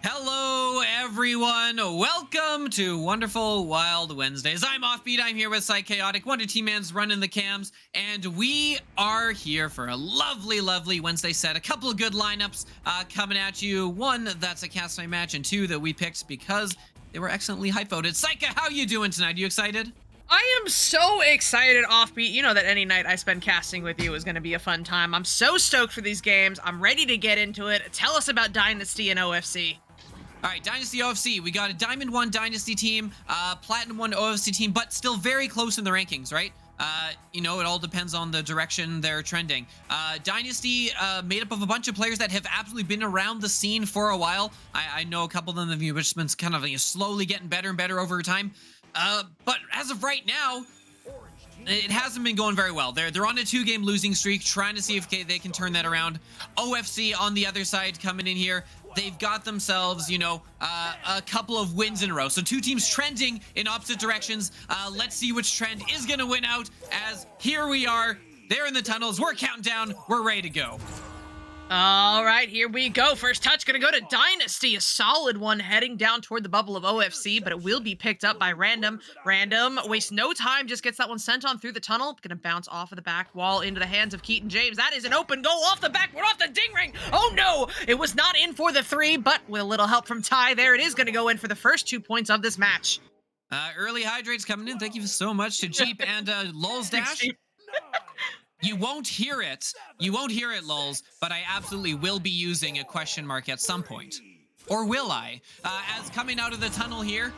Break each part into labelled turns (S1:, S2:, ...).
S1: Hello, everyone. Welcome to Wonderful Wild Wednesdays. I'm Offbeat. I'm here with Psychaotic. Wonder T-Man's running the cams, and we are here for a lovely, lovely Wednesday set. A couple of good lineups coming at you. One that's a cast night match, and two that we picked because they were excellently hype voted. Psycha, how you doing tonight? Are you excited?
S2: I am so excited, Offbeat. You know that any night I spend casting with you is going to be a fun time. I'm so stoked for these games. I'm ready to get into it. Tell us about Dynasty and OFC.
S1: All right, Dynasty OFC. We got a Diamond 1 Dynasty team, Platinum 1 OFC team, but still very close in the rankings, right? You know, it all depends on the direction they're trending. Dynasty made up of a bunch of players that have absolutely been around the scene for a while. I know a couple of them have just been kind of slowly getting better and better over time. But as of right now, it hasn't been going very well. They're on a 2-game losing streak, trying to see if they can turn that around. OFC on the other side coming in here. They've got themselves, you know, a couple of wins in a row. So 2 teams trending in opposite directions. Let's see which trend is going to win out, as here we are. They're in the tunnels. We're counting down. We're ready to go.
S2: All right, here we go. First touch going to go to Dynasty. A solid one heading down toward the bubble of OFC, but it will be picked up by Random. Random wastes no time, just gets that one sent on through the tunnel. Going to bounce off of the back wall into the hands of Keaton James. That is an open goal off the backboard, off the ding ring. Oh no, it was not in for the 3, but with a little help from Ty there, it is going to go in for the first 2 points of this match.
S1: Early hydrates coming in. Thank you so much to Jeep and Lulz Dash. You won't hear it. You won't hear it, Lulz, but I absolutely will be using a question mark at some point. Or will I? As coming out of the tunnel here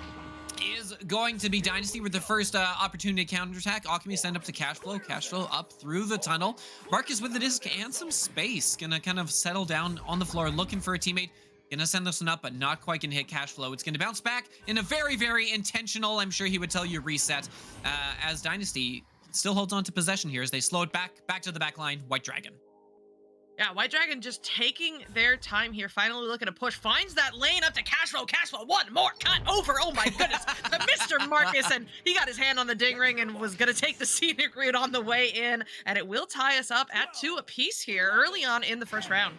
S1: is going to be Dynasty with the first opportunity to counterattack. Alchemy send up to Cashflow. Cashflow up through the tunnel. Marcus with the disc and some space. Gonna kind of settle down on the floor, looking for a teammate. Gonna send this one up, but not quite gonna hit Cashflow. It's gonna bounce back in a very, very intentional, I'm sure he would tell you, reset, as Dynasty still holds on to possession here as they slow it back to the back line. White Dragon.
S2: Yeah, White Dragon just taking their time here, finally looking to push, finds that lane up to Cashflow. Cashflow, one more cut over. Oh my goodness, the Mr. Marcus, and he got his hand on the ding ring and was gonna take the scenic route on the way in, and it will tie us up at 2 apiece here early on in the first round.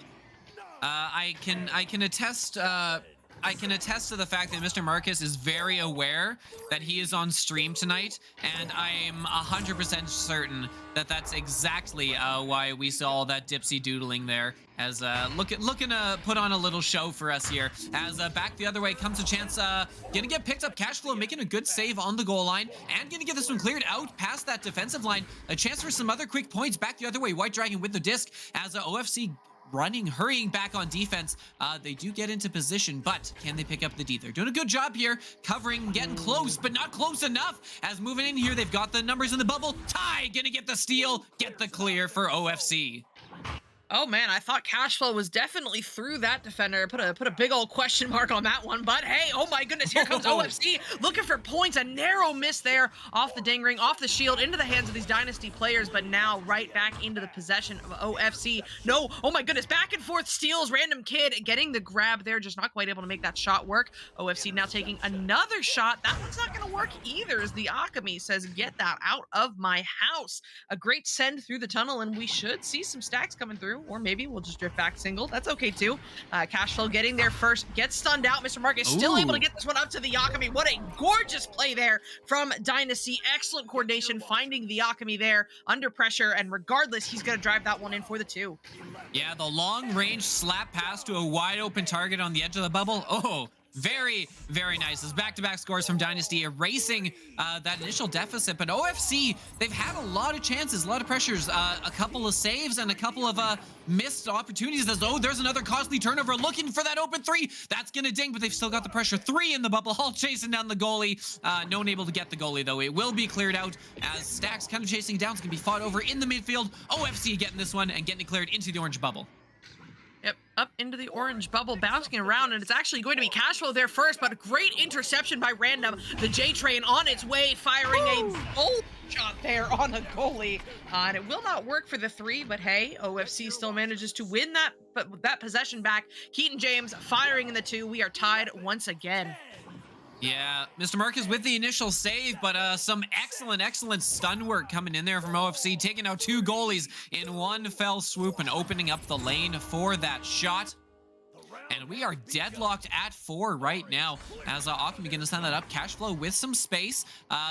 S1: I can attest to the fact that Mr. Marcus is very aware that he is on stream tonight, and I'm 100% certain that that's exactly why we saw all that dipsy doodling there, as looking to put on a little show for us here. As back the other way comes a chance, gonna get picked up. Cashflow making a good save on the goal line, and gonna get this one cleared out past that defensive line. A chance for some other quick points back the other way. White Dragon with the disc as OFC hurrying back on defense. They do get into position, but can they pick up the D? They're doing a good job here, covering, getting close, but not close enough. As moving in here, they've got the numbers in the bubble. Ty gonna get the steal, get the clear for OFC.
S2: Oh man, I thought Cashflow was definitely through that defender. Put a big old question mark on that one. But hey, oh my goodness, here comes OFC looking for points. A narrow miss there off the ding ring, off the shield, into the hands of these Dynasty players. But now right back into the possession of OFC. No, oh my goodness, back and forth steals. Random kid getting the grab there, just not quite able to make that shot work. OFC now taking another shot. That one's not going to work either, as the Akami says, get that out of my house. A great send through the tunnel, and we should see some stacks coming through. Or maybe we'll just drift back single. That's okay too. Cashflow getting there first, gets stunned out. Mr. Marcus still able to get this one up to the Yakami. What a gorgeous play there from Dynasty. Excellent coordination, finding the Yakami there under pressure, and regardless, he's going to drive that one in for the 2.
S1: Yeah, the long range slap pass to a wide open target on the edge of the bubble. Oh, very, very nice. It's back-to-back scores from Dynasty, erasing that initial deficit. But OFC, they've had a lot of chances, a lot of pressures, a couple of saves and a couple of missed opportunities. As there's another costly turnover, looking for that open 3. That's gonna ding, but they've still got the pressure. 3 in the bubble, all chasing down the goalie. No one able to get the goalie though. It will be cleared out as Stacks kind of chasing down. It's gonna be fought over in the midfield. OFC getting this one and getting it cleared into the orange bubble.
S2: Yep, up into the orange bubble, bouncing around, and it's actually going to be Cashflow there first, but a great interception by Random. The J-Train on its way, firing a goal shot there on a goalie. And it will not work for the 3, but hey, OFC still manages to win that possession back. Keaton James firing in the 2. We are tied once again.
S1: Yeah, Mr. Marcus with the initial save, but some excellent stun work coming in there from OFC, taking out 2 goalies in one fell swoop and opening up the lane for that shot. And we are deadlocked at 4 right now as Akami begins to send that up. Cashflow with some space.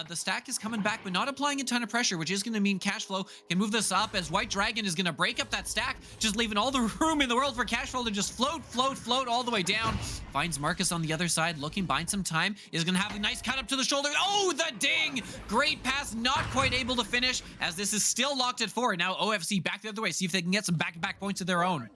S1: The stack is coming back, but not applying a ton of pressure, which is going to mean Cashflow can move this up as White Dragon is going to break up that stack, just leaving all the room in the world for Cashflow to just float all the way down. Finds Marcus on the other side, looking, buying some time. Is going to have a nice cut up to the shoulder. Oh, the ding! Great pass, not quite able to finish as this is still locked at 4. Now OFC back the other way, see if they can get some back-to-back points of their own.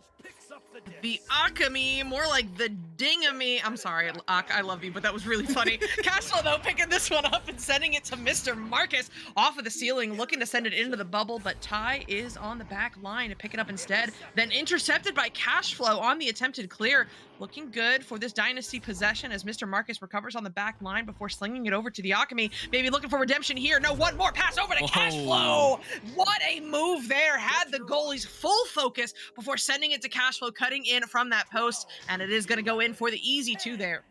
S2: The Akami, more like the Dingamy. I'm sorry, Ak, I love you, but that was really funny. Castle, though, picking this one up and sending it to Mr. Marcus off of the ceiling, looking to send it into the bubble, but Ty is on the back line to pick it up instead. Then intercepted by Cashflow on the attempted clear. Looking good for this Dynasty possession as Mr. Marcus recovers on the back line before slinging it over to the Akami. Maybe looking for redemption here. No, one more pass over to Cashflow. What a move there. Had the goalie's full focus before sending it to Cashflow, cutting in from that post, and it is going to go in for the easy 2 there.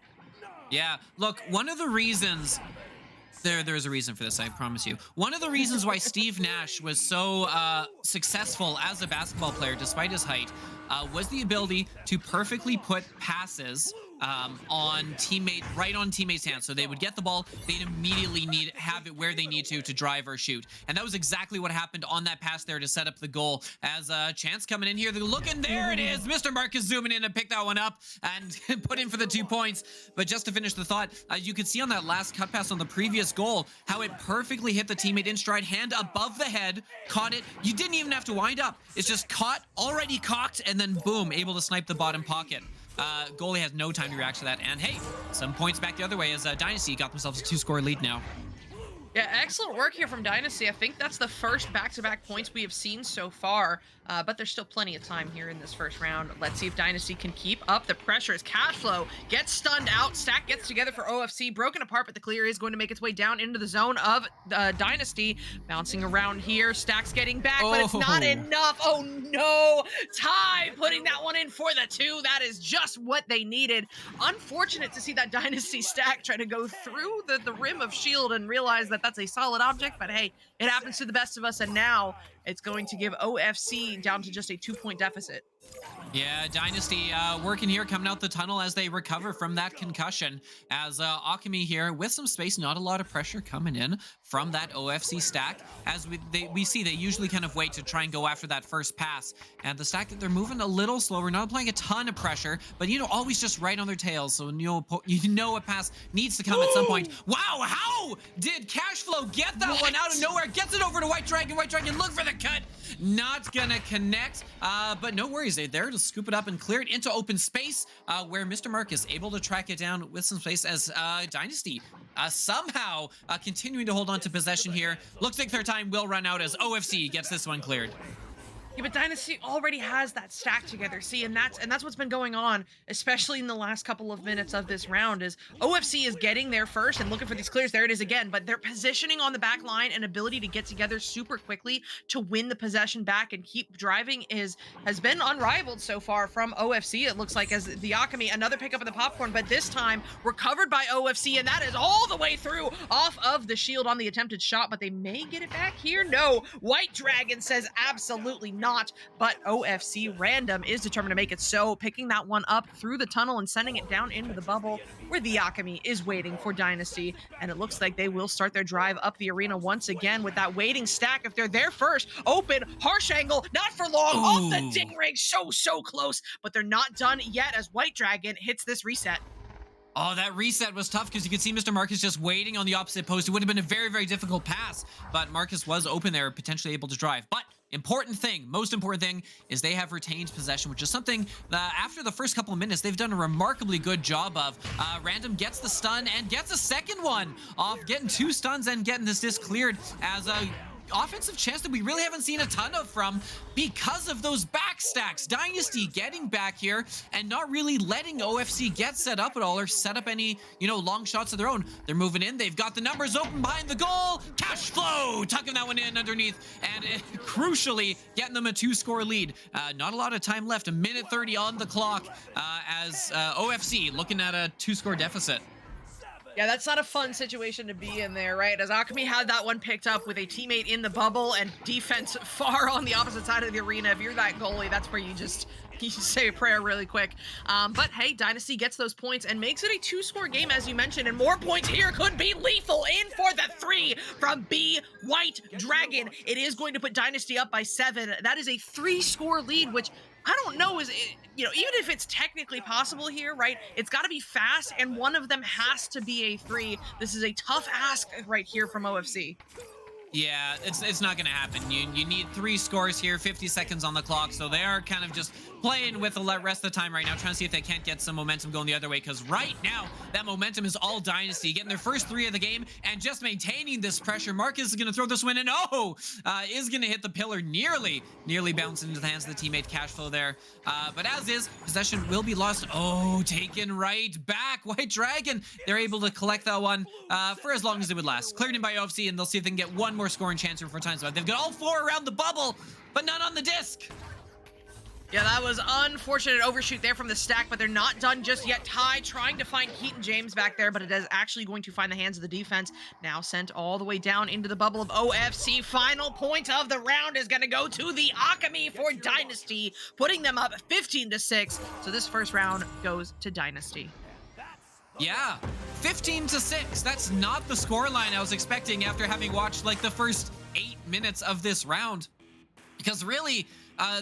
S1: Yeah, look, one of the reasons... There's a reason for this, I promise you. One of the reasons why Steve Nash was so successful as a basketball player, despite his height, was the ability to perfectly put passes right on teammates' hands. So they would get the ball, they'd immediately have it where they need to drive or shoot. And that was exactly what happened on that pass there to set up the goal. As Chance coming in here, they're looking, there it is. Mr. Marcus zooming in and pick that one up and put in for the 2 points. But just to finish the thought, you could see on that last cut pass on the previous goal, how it perfectly hit the teammate in stride, hand above the head, caught it. You didn't even have to wind up. It's just caught, already cocked, and then boom, able to snipe the bottom pocket. Goalie has no time to react to that, and hey, some points back the other way as Dynasty got themselves a 2-score lead now.
S2: Yeah, excellent work here from Dynasty. I think that's the first back-to-back points we have seen so far, but there's still plenty of time here in this first round. Let's see if Dynasty can keep up the pressure as Cashflow gets stunned out. Stack gets together for OFC, broken apart, but the clear is going to make its way down into the zone of Dynasty. Bouncing around here, Stack's getting back, but it's not enough. Oh no! Ty putting that one in for the 2. That is just what they needed. Unfortunate to see that Dynasty stack try to go through the rim of shield and realize that that's a solid object, but hey, it happens to the best of us, and now it's going to give OFC down to just a 2-point deficit.
S1: Yeah, Dynasty working here, coming out the tunnel as they recover from that concussion. As Akami here with some space, not a lot of pressure coming in from that OFC stack. As we see, they usually kind of wait to try and go after that first pass. And the stack, they're moving a little slower, not applying a ton of pressure, but always just right on their tails. So you know a pass needs to come at some point. Wow, how did Cashflow get that one out of nowhere? Gets it over to White Dragon. White Dragon, look for the cut. Not gonna connect, but no worries. They're there to scoop it up and clear it into open space, where Mr. Marcus able to track it down with some space as Dynasty somehow continuing to hold on to possession here. Looks like their time will run out as OFC gets this one cleared.
S2: Yeah, but Dynasty already has that stack together. See, and that's what's been going on, especially in the last couple of minutes of this round. Is OFC is getting there first and looking for these clears. There it is again, but their positioning on the back line and ability to get together super quickly to win the possession back and keep driving has been unrivaled so far from OFC. It looks like as the Akami, another pickup of the popcorn, but this time recovered by OFC, and that is all the way through off of the shield on the attempted shot. But they may get it back here. No, White Dragon says absolutely not, but OFC Random is determined to make it so, picking that one up through the tunnel and sending it down into the bubble where the Akami is waiting for Dynasty, and it looks like they will start their drive up the arena once again with that waiting stack. If they're there first, open, harsh angle, not for long, off the ding rig, so close, but they're not done yet as White Dragon hits this reset.
S1: Oh, that reset was tough because you could see Mr. Marcus just waiting on the opposite post. It would have been a very, very difficult pass, but Marcus was open there, potentially able to drive. But most important thing is they have retained possession, which is something that after the first couple of minutes, they've done a remarkably good job of. Random gets the stun and gets a second one off, getting 2 stuns and getting this disc cleared as a offensive chance that we really haven't seen a ton of from because of those back stacks. Dynasty getting back here and not really letting OFC get set up at all or set up any, long shots of their own. They're moving in. They've got the numbers open behind the goal. Cash flow, tucking that one in underneath and crucially getting them a 2-score lead. Not a lot of time left. 1:30 on the clock as OFC looking at a 2-score deficit.
S2: Yeah, that's not a fun situation to be in there, right? As Akami had that one picked up with a teammate in the bubble and defense far on the opposite side of the arena. If you're that goalie, that's where you say a prayer really quick. But hey, Dynasty gets those points and makes it a 2-score game, as you mentioned, and more points here could be lethal. In for the 3 from B White Dragon. It is going to put Dynasty up by 7. That is a 3-score lead, which I don't know even if it's technically possible here, right? It's got to be fast, and one of them has to be a 3. This is a tough ask right here from OFC.
S1: Yeah, it's not going to happen. You need 3 scores here, 50 seconds on the clock, so they are kind of just playing with the rest of the time right now, trying to see if they can't get some momentum going the other way, because right now, that momentum is all Dynasty, getting their first 3 of the game and just maintaining this pressure. Marcus is going to throw this one in, is going to hit the pillar, nearly bouncing into the hands of the teammate. Cash flow there, but as is, possession will be lost. Taken right back. White Dragon, they're able to collect that one for as long as it would last. Cleared in by OFC, and they'll see if they can get one more scoring chance before time's up. They've got all 4 around the bubble, but none on the disc.
S2: Yeah, that was unfortunate overshoot there from the stack, but they're not done just yet. Ty trying to find Keaton James back there, but it is actually going to find the hands of the defense. Now sent all the way down into the bubble of OFC. Final point of the round is going to go to the Akami for Dynasty, putting them up 15-6. So this first round goes to Dynasty.
S1: Yeah, 15-6. That's not the scoreline I was expecting after having watched like the first 8 minutes of this round. Because really,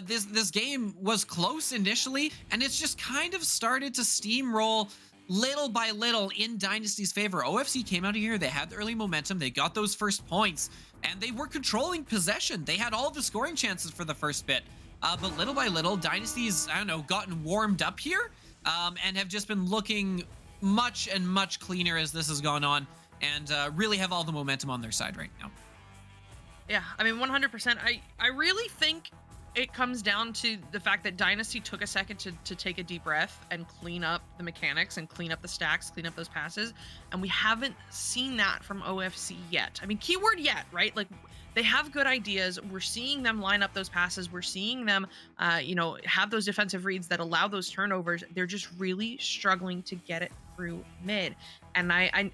S1: this game was close initially, and it's just kind of started to steamroll little by little in Dynasty's favor. OFC came out of here, they had the early momentum, they got those first points, and they were controlling possession. They had all the scoring chances for the first bit. But little by little, Dynasty's, gotten warmed up here, and have just been looking much cleaner as this has gone on, and really have all the momentum on their side right now.
S2: Yeah, I mean, 100%. I really think it comes down to the fact that Dynasty took a second to take a deep breath and clean up the mechanics and clean up the stacks, clean up those passes. And we haven't seen that from OFC yet. I mean, keyword yet, right? Like, they have good ideas. We're seeing them line up those passes. We're seeing them, have those defensive reads that allow those turnovers. They're just really struggling to get it through mid. And I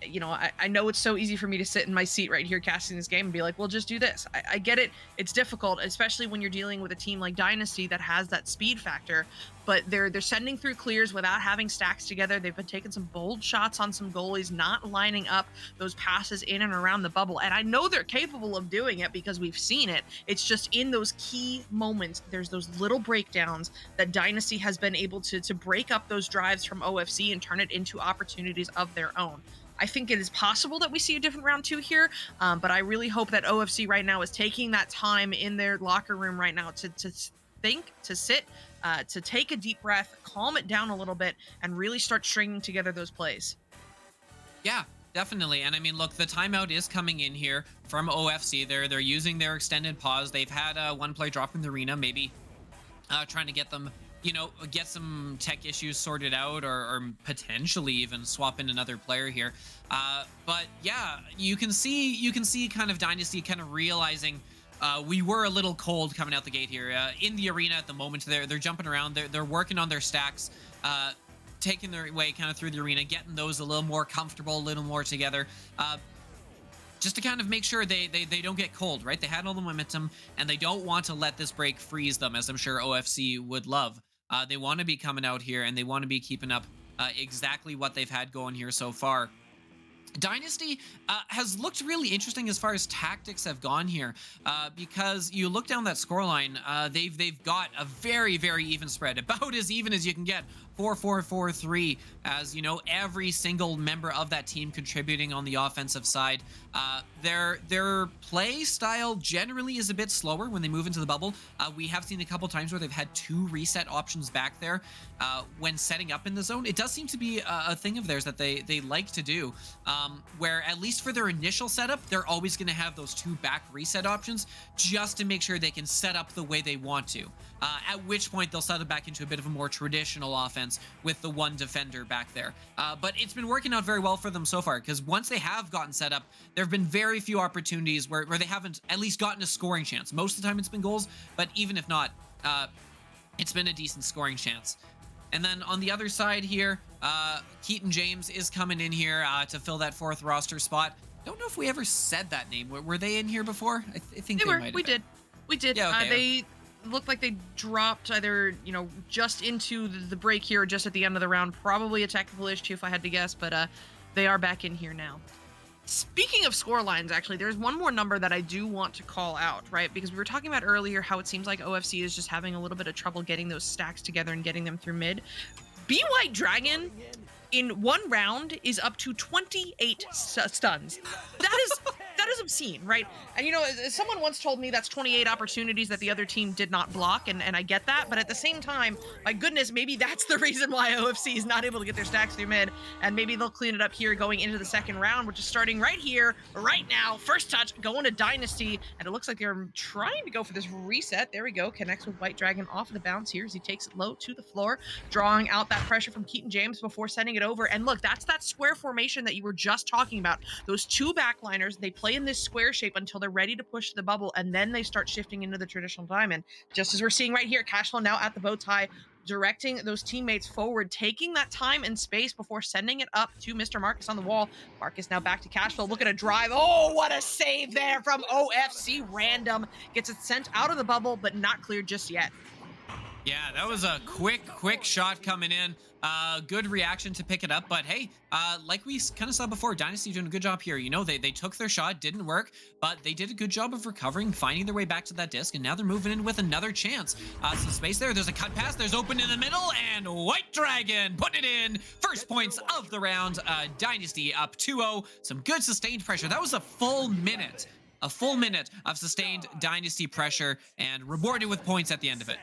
S2: know it's so easy for me to sit in my seat right here casting this game and be like, well, just do this. I get it. It's difficult, especially when you're dealing with a team like Dynasty that has that speed factor. But they're sending through clears without having stacks together. They've been taking some bold shots on some goalies, not lining up those passes in and around the bubble. And I know they're capable of doing it because we've seen it. It's just in those key moments, there's those little breakdowns that Dynasty has been able to break up those drives from OFC and turn it into opportunities of their own. I think it is possible that we see a different round 2 here, but I really hope that OFC right now is taking that time in their locker room right now to think, to sit, to take a deep breath, calm it down a little bit, and really start stringing together those plays.
S1: Yeah, definitely. And I mean, look, the timeout is coming in here from OFC. They're using their extended pause. They've had one player drop in the arena, maybe trying to get them, you know, get some tech issues sorted out, or potentially even swap in another player here. But yeah, you can see kind of Dynasty kind of realizing we were a little cold coming out the gate here in the arena at the moment. They're jumping around. They're working on their stacks, taking their way kind of through the arena, getting those a little more comfortable, a little more together. Just to kind of make sure they don't get cold, right? They had all the momentum, and they don't want to let this break freeze them, as I'm sure OFC would love. They want to be coming out here, and they want to be keeping up exactly what they've had going here so far. Dynasty has looked really interesting as far as tactics have gone here, because you look down that scoreline, they've got a very, very even spread, about as even as you can get. 4-4-4-3, as you know, every single member of that team contributing on the offensive side. Their play style generally is a bit slower when they move into the bubble. We have seen a couple times where they've had 2 reset options back there when setting up in the zone. It does seem to be a thing of theirs that they like to do, where at least for their initial setup, they're always going to have those 2 back reset options just to make sure they can set up the way they want to. At which point they'll settle back into a bit of a more traditional offense with the 1 defender back there. But it's been working out very well for them so far, because once they have gotten set up, there have been very few opportunities where they haven't at least gotten a scoring chance. Most of the time it's been goals, but even if not, it's been a decent scoring chance. And then on the other side here, Keaton James is coming in here to fill that 4th roster spot. Don't know if we ever said that name. Were they in here before? I think they might have been.
S2: We did.
S1: Yeah, okay.
S2: They looked like they dropped either, you know, just into the break here or just at the end of the round. Probably a technical issue if I had to guess, but they are back in here now. Speaking of score lines, actually, there's one more number that I do want to call out, right? Because we were talking about earlier how it seems like OFC is just having a little bit of trouble getting those stacks together and getting them through mid. Be White Dragon in 1 round is up to 28 stuns. That is obscene, right? And you know, someone once told me that's 28 opportunities that the other team did not block, and I get that, but at the same time, my goodness, maybe that's the reason why OFC is not able to get their stacks through mid, and maybe they'll clean it up here going into the 2nd round, which is starting right here, right now. First touch going to Dynasty, and it looks like they're trying to go for this reset. There we go, connects with White Dragon off the bounce here as he takes it low to the floor, drawing out that pressure from Keaton James before sending it over. And look, that's that square formation that you were just talking about. Those 2 backliners, they play in this square shape until they're ready to push the bubble, and then they start shifting into the traditional diamond, just as we're seeing right here. Cashflow now at the bow tie, directing those teammates forward, taking that time and space before sending it up to Mr. Marcus on the wall. Marcus now back to Cashflow, looking to drive. Oh, what a save there from OFC. Random gets it sent out of the bubble, but not cleared just yet.
S1: Yeah, that was a quick shot coming in. Good reaction to pick it up, but hey, like we kind of saw before, Dynasty doing a good job here. You know, they took their shot, didn't work, but they did a good job of recovering, finding their way back to that disc, and now they're moving in with another chance. Some space there. There's a cut pass. There's open in the middle, and White Dragon putting it in. First points of the round. Dynasty up 2-0. Some good sustained pressure. That was a full minute of sustained Dynasty pressure, and rewarded with points at the end of it.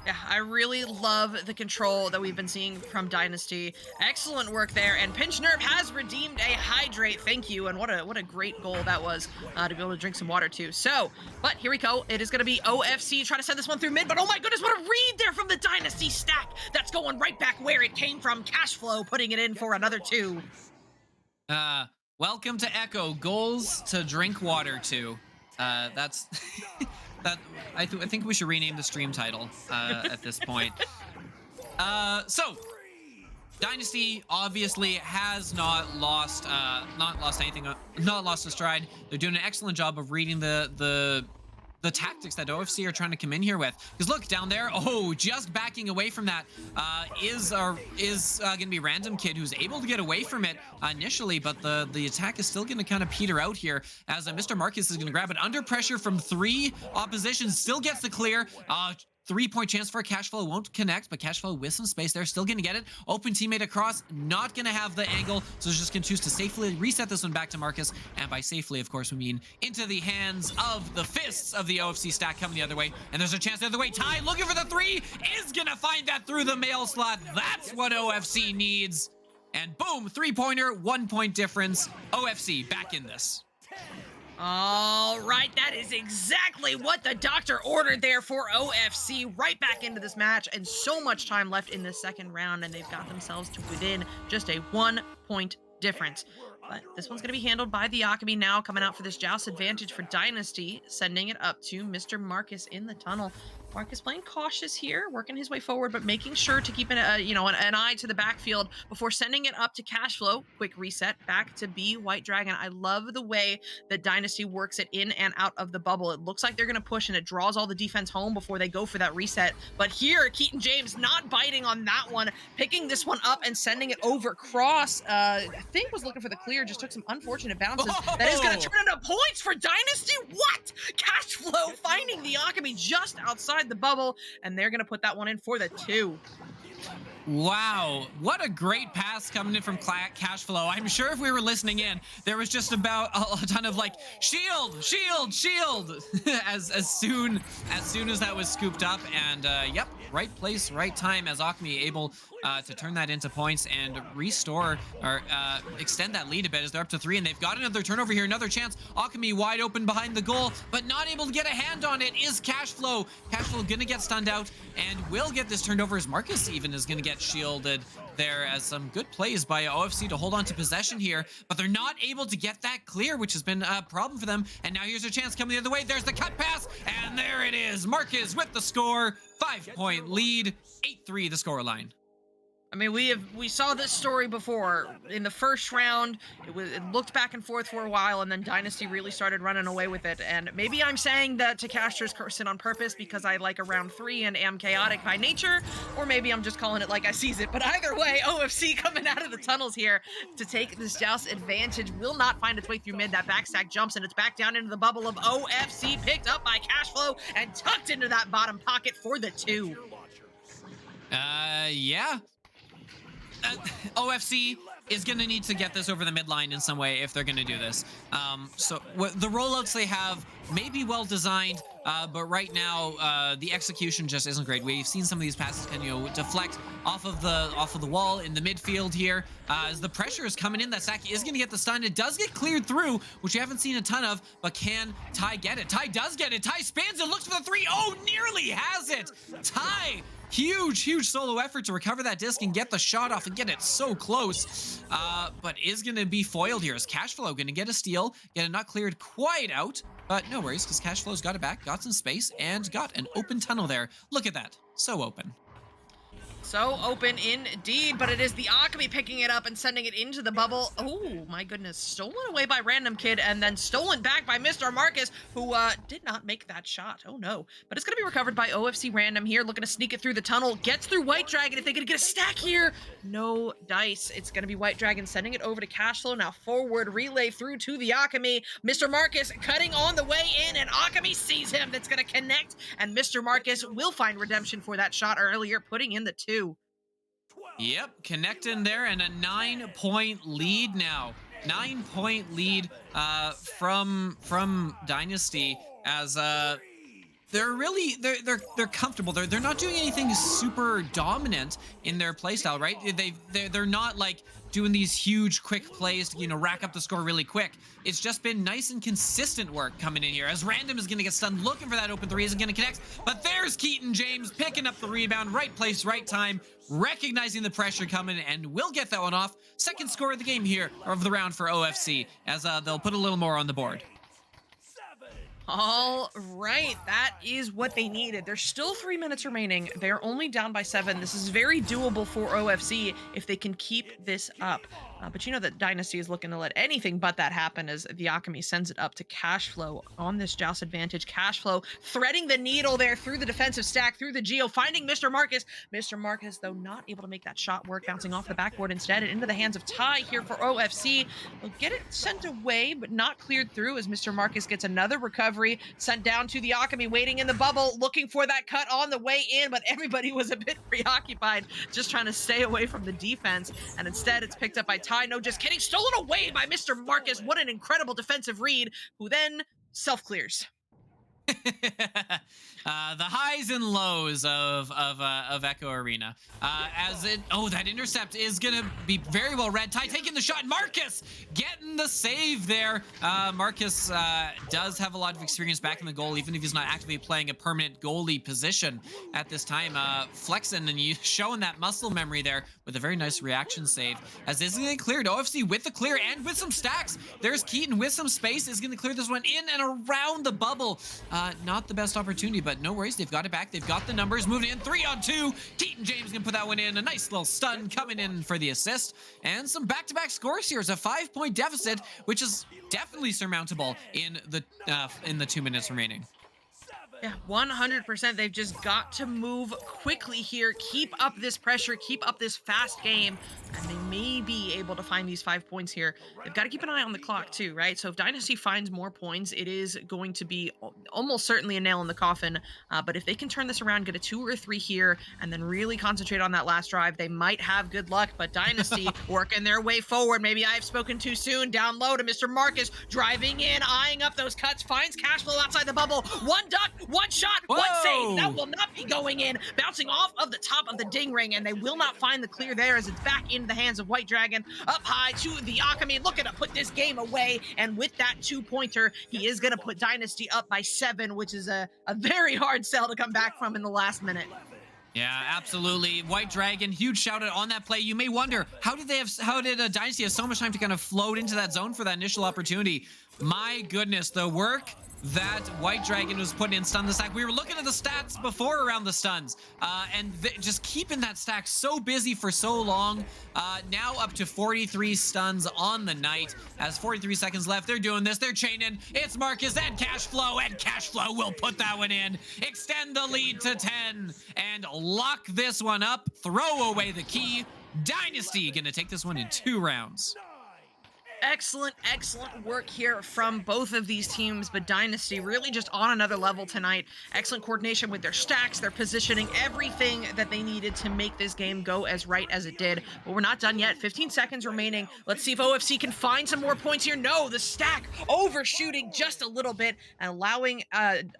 S2: Yeah, I really love the control that we've been seeing from Dynasty. Excellent work there, and Pinch Nerve has redeemed a hydrate. Thank you, and what a great goal that was to be able to drink some water too. So, but here we go. It is going to be OFC trying to send this one through mid, but oh my goodness, what a read there from the Dynasty stack. That's going right back where it came from. Cashflow putting it in for another 2.
S1: Welcome to Echo. Goals to drink water to. That's... I think we should rename the stream title at this point. So Dynasty obviously has not lost anything, not lost a stride. They're doing an excellent job of reading the tactics that OFC are trying to come in here with. Because look down there, just backing away from that is gonna be Random Kid, who's able to get away from it initially, but the attack is still gonna kind of peter out here as Mr. Marcus is gonna grab it under pressure from 3 opposition, still gets the clear. 3-point chance for Cashflow, won't connect, but Cashflow with some space there, still gonna get it. Open teammate across, not gonna have the angle, so just gonna choose to safely reset this one back to Marcus, and by safely, of course, we mean into the hands of the fists of the OFC stack coming the other way, and there's a chance the other way. Ty looking for the 3, is gonna find that through the mail slot. That's what OFC needs. And boom, 3-pointer, 1-point difference. OFC back in this.
S2: All right, that is exactly what the doctor ordered there for OFC. Right back into this match, and so much time left in the second round, and they've got themselves to within just a 1-point difference. But this one's going to be handled by the Alchemy now, coming out for this joust advantage for Dynasty, sending it up to Mr. Marcus in the tunnel. Marcus playing cautious here, working his way forward, but making sure to keep an eye to the backfield before sending it up to Cashflow. Quick reset back to B White Dragon. I love the way that Dynasty works it in and out of the bubble. It looks like they're going to push, and it draws all the defense home before they go for that reset. But here, Keaton James not biting on that one, picking this one up and sending it over cross. I think was looking for the clear, just took some unfortunate bounces.
S1: Oh!
S2: That is going to turn into points for Dynasty. What? Cashflow finding the Alchemy just outside the bubble, and they're gonna put that one in for the 2.
S1: Wow, what a great pass coming in from Cashflow. I'm sure if we were listening in, there was just about a ton of like, shield, shield, shield, as soon as that was scooped up. And yep, right place, right time, as Alchemy able to turn that into points and restore or extend that lead a bit as they're up to 3, and they've got another turnover here, another chance. Alchemy wide open behind the goal, but not able to get a hand on it is Cashflow. Cashflow gonna get stunned out and will get this turned over, as Marcus even is gonna get shielded there, as some good plays by OFC to hold on to possession here, but they're not able to get that clear, which has been a problem for them. And now here's a chance coming the other way. There's the cut pass, and there it is. Marcus with the score, 5-point lead, 8-3 the scoreline.
S2: I mean, we saw this story before. In the first round, it looked back and forth for a while, and then Dynasty really started running away with it. And maybe I'm saying that to Caster's Cursin on purpose because I like a round 3 and am chaotic by nature, or maybe I'm just calling it like I sees it. But either way, OFC coming out of the tunnels here to take this joust advantage will not find its way through mid. That backstack jumps, and it's back down into the bubble of OFC, picked up by Cashflow and tucked into that bottom pocket for the 2.
S1: Yeah. OFC is going to need to get this over the midline in some way if they're going to do this. So the rollouts they have may be well designed, but right now the execution just isn't great. We've seen some of these passes can deflect off of the wall in the midfield here. As the pressure is coming in, that sack is going to get the stun. It does get cleared through, which we haven't seen a ton of, but can Ty get it? Ty does get it. Ty spans it, looks for the 3. Oh, nearly has it. Ty, huge solo effort to recover that disc and get the shot off and get it so close, but is going to be foiled here. Is Cashflow going to get a steal, get it not cleared quite out, but no worries, because Cashflow's got it back, got some space, and got an open tunnel there. Look at that, so open.
S2: So open indeed, but it is the Alchemy picking it up and sending it into the bubble. Oh my goodness, stolen away by Random Kid and then stolen back by Mr. Marcus, who did not make that shot. Oh no, but it's gonna be recovered by OFC Random here, looking to sneak it through the tunnel, gets through White Dragon. If they could get a stack here, no dice. It's gonna be White Dragon sending it over to Cashflow. Now forward relay through to the Alchemy. Mr. Marcus cutting on the way in, and Alchemy sees him. That's gonna connect, and Mr. Marcus will find redemption for that shot earlier, putting in the 2.
S1: Yep, connecting there, and a 9-point lead now. 9-point lead from Dynasty, as they're really they're comfortable. They're not doing anything super dominant in their playstyle, right? They're not like doing these huge quick plays to rack up the score really quick. It's just been nice and consistent work coming in here, as Random is gonna get stunned looking for that open 3, isn't gonna connect, but there's Keaton James picking up the rebound, right place, right time, recognizing the pressure coming, and will get that one off. Second score of the game here, or of the round for OFC, as they'll put a little more on the board.
S2: All right, that is what they needed. There's still 3 minutes remaining. They're only down by 7. This is very doable for OFC if they can keep this up. But you know that Dynasty is looking to let anything but that happen, as the Alchemy sends it up to Cashflow on this joust advantage. Cashflow threading the needle there through the defensive stack, through the Geo, finding Mr. Marcus. Mr. Marcus, though, not able to make that shot work, bouncing off the backboard instead and into the hands of Ty here for OFC. They'll get it sent away, but not cleared through, as Mr. Marcus gets another recovery, sent down to the Alchemy, waiting in the bubble, looking for that cut on the way in, but everybody was a bit preoccupied, just trying to stay away from the defense, and instead it's picked up by Ty. No, just kidding, stolen away by Mr. Marcus. What an incredible defensive read, who then self-clears.
S1: The highs and lows of Echo Arena. That intercept is gonna be very well read. Ty taking the shot. Marcus getting the save there. Marcus does have a lot of experience back in the goal, even if he's not actively playing a permanent goalie position at this time. Flexing and you showing that muscle memory there with a very nice reaction save. As this is gonna clear OFC with the clear and with some stacks. There's Keaton with some space, is gonna clear this one in and around the bubble. Not the best opportunity, but no worries. They've got it back. They've got the numbers. Moving in 3-on-2. Keaton James gonna put that one in. A nice little stun coming in for the assist. And some back-to-back scores here. It's a 5-point deficit, which is definitely surmountable in the 2 minutes remaining.
S2: Yeah, 100%. They've just got to move quickly here, keep up this pressure, keep up this fast game, and they may be able to find these 5 points here. They've got to keep an eye on the clock too, right? So if Dynasty finds more points, it is going to be almost certainly a nail in the coffin. But if they can turn this around, get a 2 or 3 here, and then really concentrate on that last drive, they might have good luck. But Dynasty working their way forward. Maybe I've spoken too soon. Down low to Mr. Marcus, driving in, eyeing up those cuts, finds cash flow outside the bubble. One duck, one shot,
S1: Whoa.
S2: one save. That will not be going in. Bouncing off of the top of the ding ring, and they will not find the clear there as it's back into the hands of White Dragon. Up high to the Akami, looking to put this game away. And with that 2-pointer, he is going to put Dynasty up by 7, which is a very hard sell to come back from in the last minute.
S1: Yeah, absolutely. White Dragon, huge shout out on that play. You may wonder, how did Dynasty have so much time to kind of float into that zone for that initial opportunity? My goodness, the work that White Dragon was putting in stun the stack. We were looking at the stats before around the stuns, and just keeping that stack so busy for so long. Now up to 43 stuns on the night. As 43 seconds left, they're doing this. They're chaining. It's Marcus and Cashflow will put that one in. Extend the lead to 10 and lock this one up. Throw away the key. Dynasty gonna take this one in 2 rounds.
S2: Excellent work here from both of these teams, but Dynasty really just on another level tonight. Excellent coordination with their stacks, their positioning, everything that they needed to make this game go as right as it did. But we're not done yet. 15 seconds remaining. Let's see if OFC can find some more points here. No, the stack overshooting just a little bit and allowing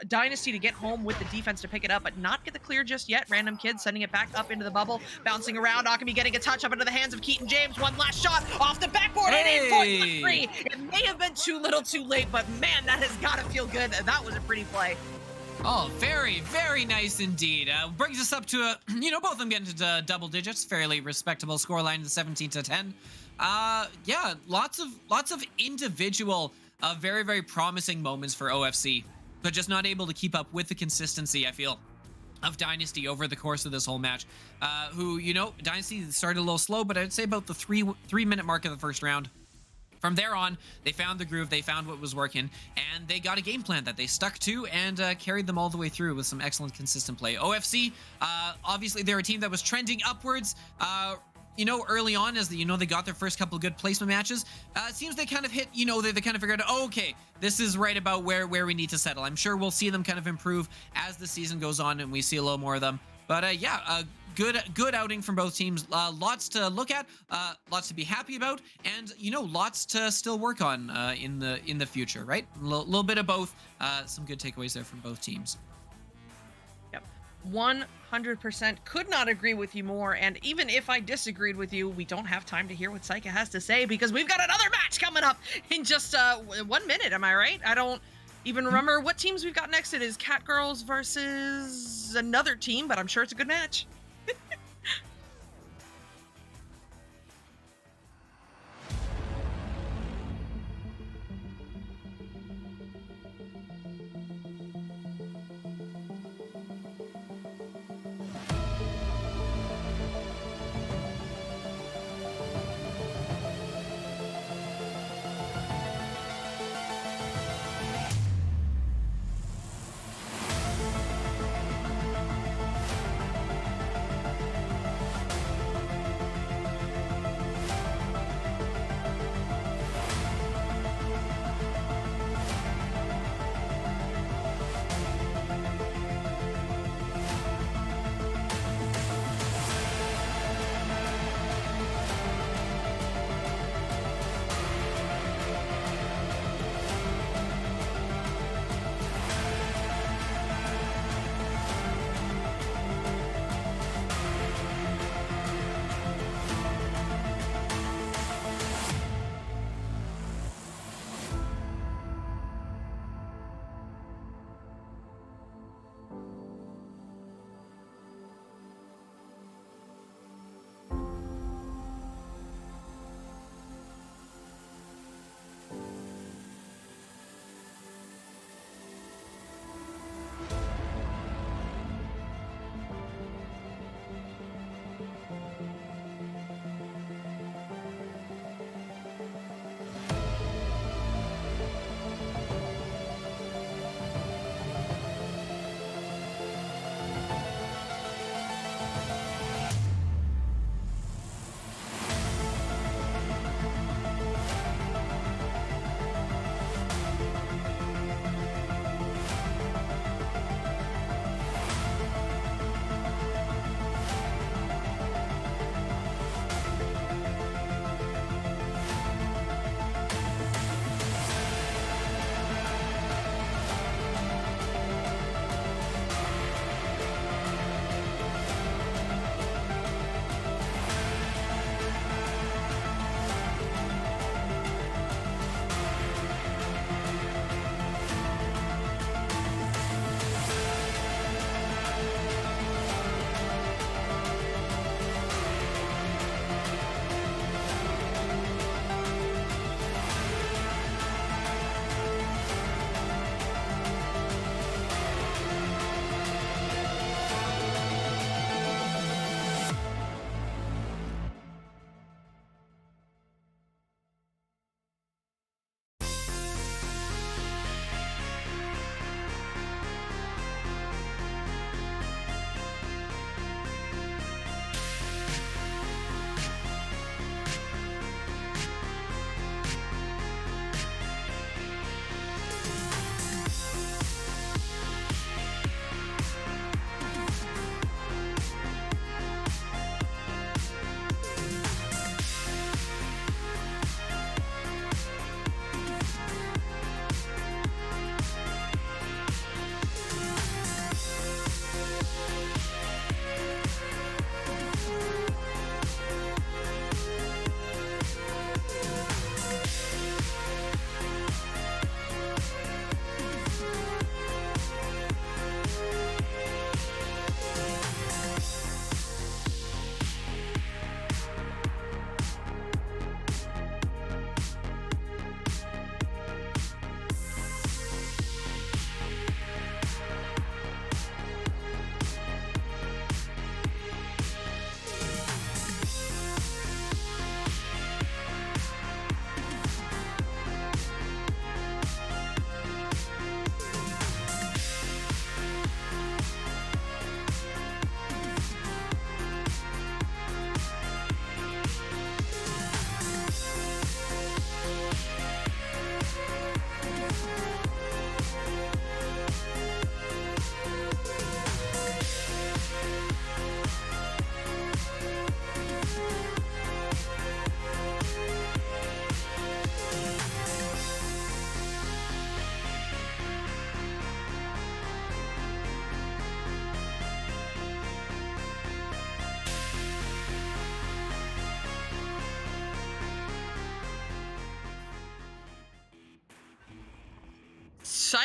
S2: Dynasty to get home with the defense to pick it up, but not get the clear just yet. Random kid sending it back up into the bubble, bouncing around. Akami getting a touch up into the hands of Keaton James. One last shot off the backboard and in for 3. It may have been too little too late, but man, that has got to feel good. That was a pretty play.
S1: Oh, very, very nice indeed. Brings us up to, both of them getting to double digits. Fairly respectable scoreline, 17-10. Yeah, lots of individual, very, very promising moments for OFC, but just not able to keep up with the consistency, I feel, of Dynasty over the course of this whole match. Dynasty started a little slow, but I'd say about the 3-minute mark of the first round. From there on, they found the groove, they found what was working, and they got a game plan that they stuck to and carried them all the way through with some excellent, consistent play. OFC, obviously, they're a team that was trending upwards, early on as they got their first couple of good placement matches. It seems they kind of hit, they kind of figured out, okay, this is right about where we need to settle. I'm sure we'll see them kind of improve as the season goes on and we see a little more of them. But good outing from both teams. Lots to look at, lots to be happy about, and lots to still work on in the future, right? A little bit of both. Some good takeaways there from both teams.
S2: Yep, 100%. Could not agree with you more. And even if I disagreed with you, we don't have time to hear what Psycha has to say because we've got another match coming up in just 1 minute. Am I right? I don't even remember what teams we've got next. It is Catgirls versus another team, but I'm sure it's a good match.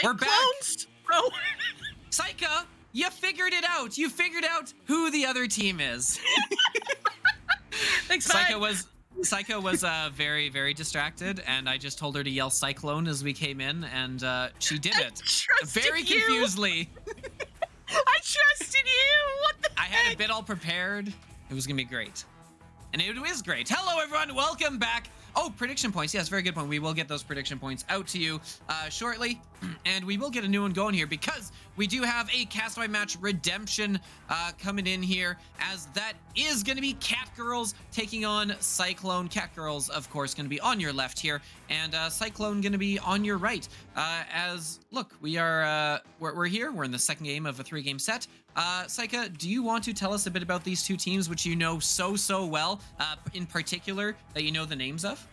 S1: We're back.
S2: Cyclones? Bro.
S1: Psycha, you figured it out. You figured out who the other team is.
S2: Thanks,
S1: Psycho was very, very distracted, and I just told her to yell Cyclone as we came in, and she did it. Very confusedly.
S2: I trusted you. What the
S1: I had a bit all prepared. It was going to be great. And it is great. Hello, everyone. Welcome back. Oh, prediction points. Yes, very good point. We will get those prediction points out to you shortly. And we will get a new one going here because we do have a Castaway match redemption coming in here, as that is going to be Cat Girls taking on Cyclone. Cat Girls, of course, going to be on your left here, and Cyclone going to be on your right. As look, we're here. We're in the second game of a 3-game set. Psycha, do you want to tell us a bit about these two teams, which you know so well, in particular, that you know the names of?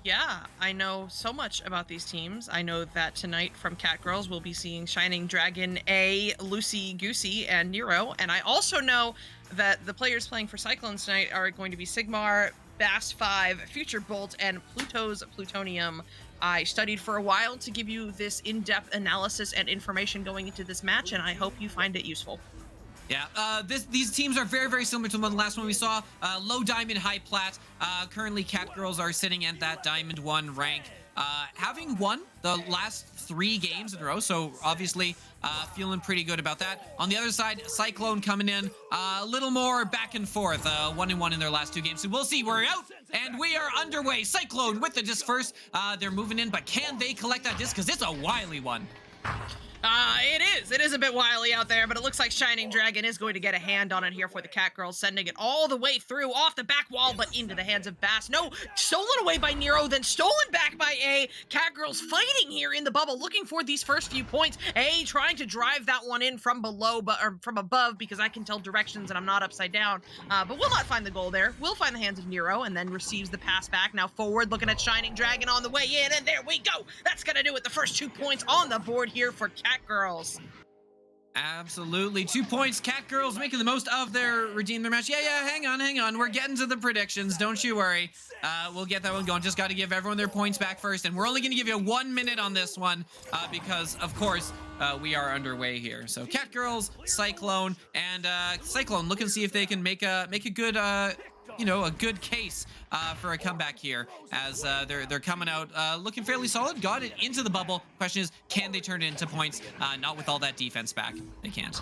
S2: Yeah, I know so much about these teams. I know that tonight from Cat Girls, we'll be seeing Shining Dragon A, Lucy Goosey, and Nero. And I also know that the players playing for Cyclones tonight are going to be Sigmar, Bass 5, Future Bolt, and Pluto's Plutonium. I studied for a while to give you this in-depth analysis and information going into this match, and I hope you find it useful.
S1: Yeah, these teams are very, very similar to the last one we saw. Low diamond, high plat. Currently, Cat Girls are sitting at that diamond 1 rank, having won the last 3 games in a row. So obviously, feeling pretty good about that. On the other side, Cyclone coming in a little more back and forth. 1-1 in their last 2 games. So we'll see. We're out and we are underway. Cyclone with the disc first. They're moving in, but can they collect that disc? Because it's a wily one.
S2: It is a bit wily out there, but it looks like Shining Dragon is going to get a hand on it here for the Cat Girls, sending it all the way through, off the back wall, but into the hands of Bass. No, stolen away by Nero, then stolen back by A. Cat Girls fighting here in the bubble, looking for these first few points. A trying to drive that one in from below, or from above, because I can tell directions and I'm not upside down. But we'll not find the goal there. We'll find the hands of Nero, and then receives the pass back. Now forward, looking at Shining Dragon on the way in, and there we go. That's gonna do it. The first 2 points on the board here for Cat Girls.
S1: Absolutely. 2 points. Cat Girls making the most of their redeem their match. Yeah, hang on. We're getting to the predictions. Don't you worry. We'll get that one going. Just got to give everyone their points back first. And we're only going to give you 1 minute on this one because, of course, we are underway here. So Cat Girls, Cyclone, and Cyclone looking to see if they can make a good a good case for a comeback here, as they're coming out looking fairly solid. Got it into the bubble. Question is, can they turn it into points? Not with all that defense back. They can't.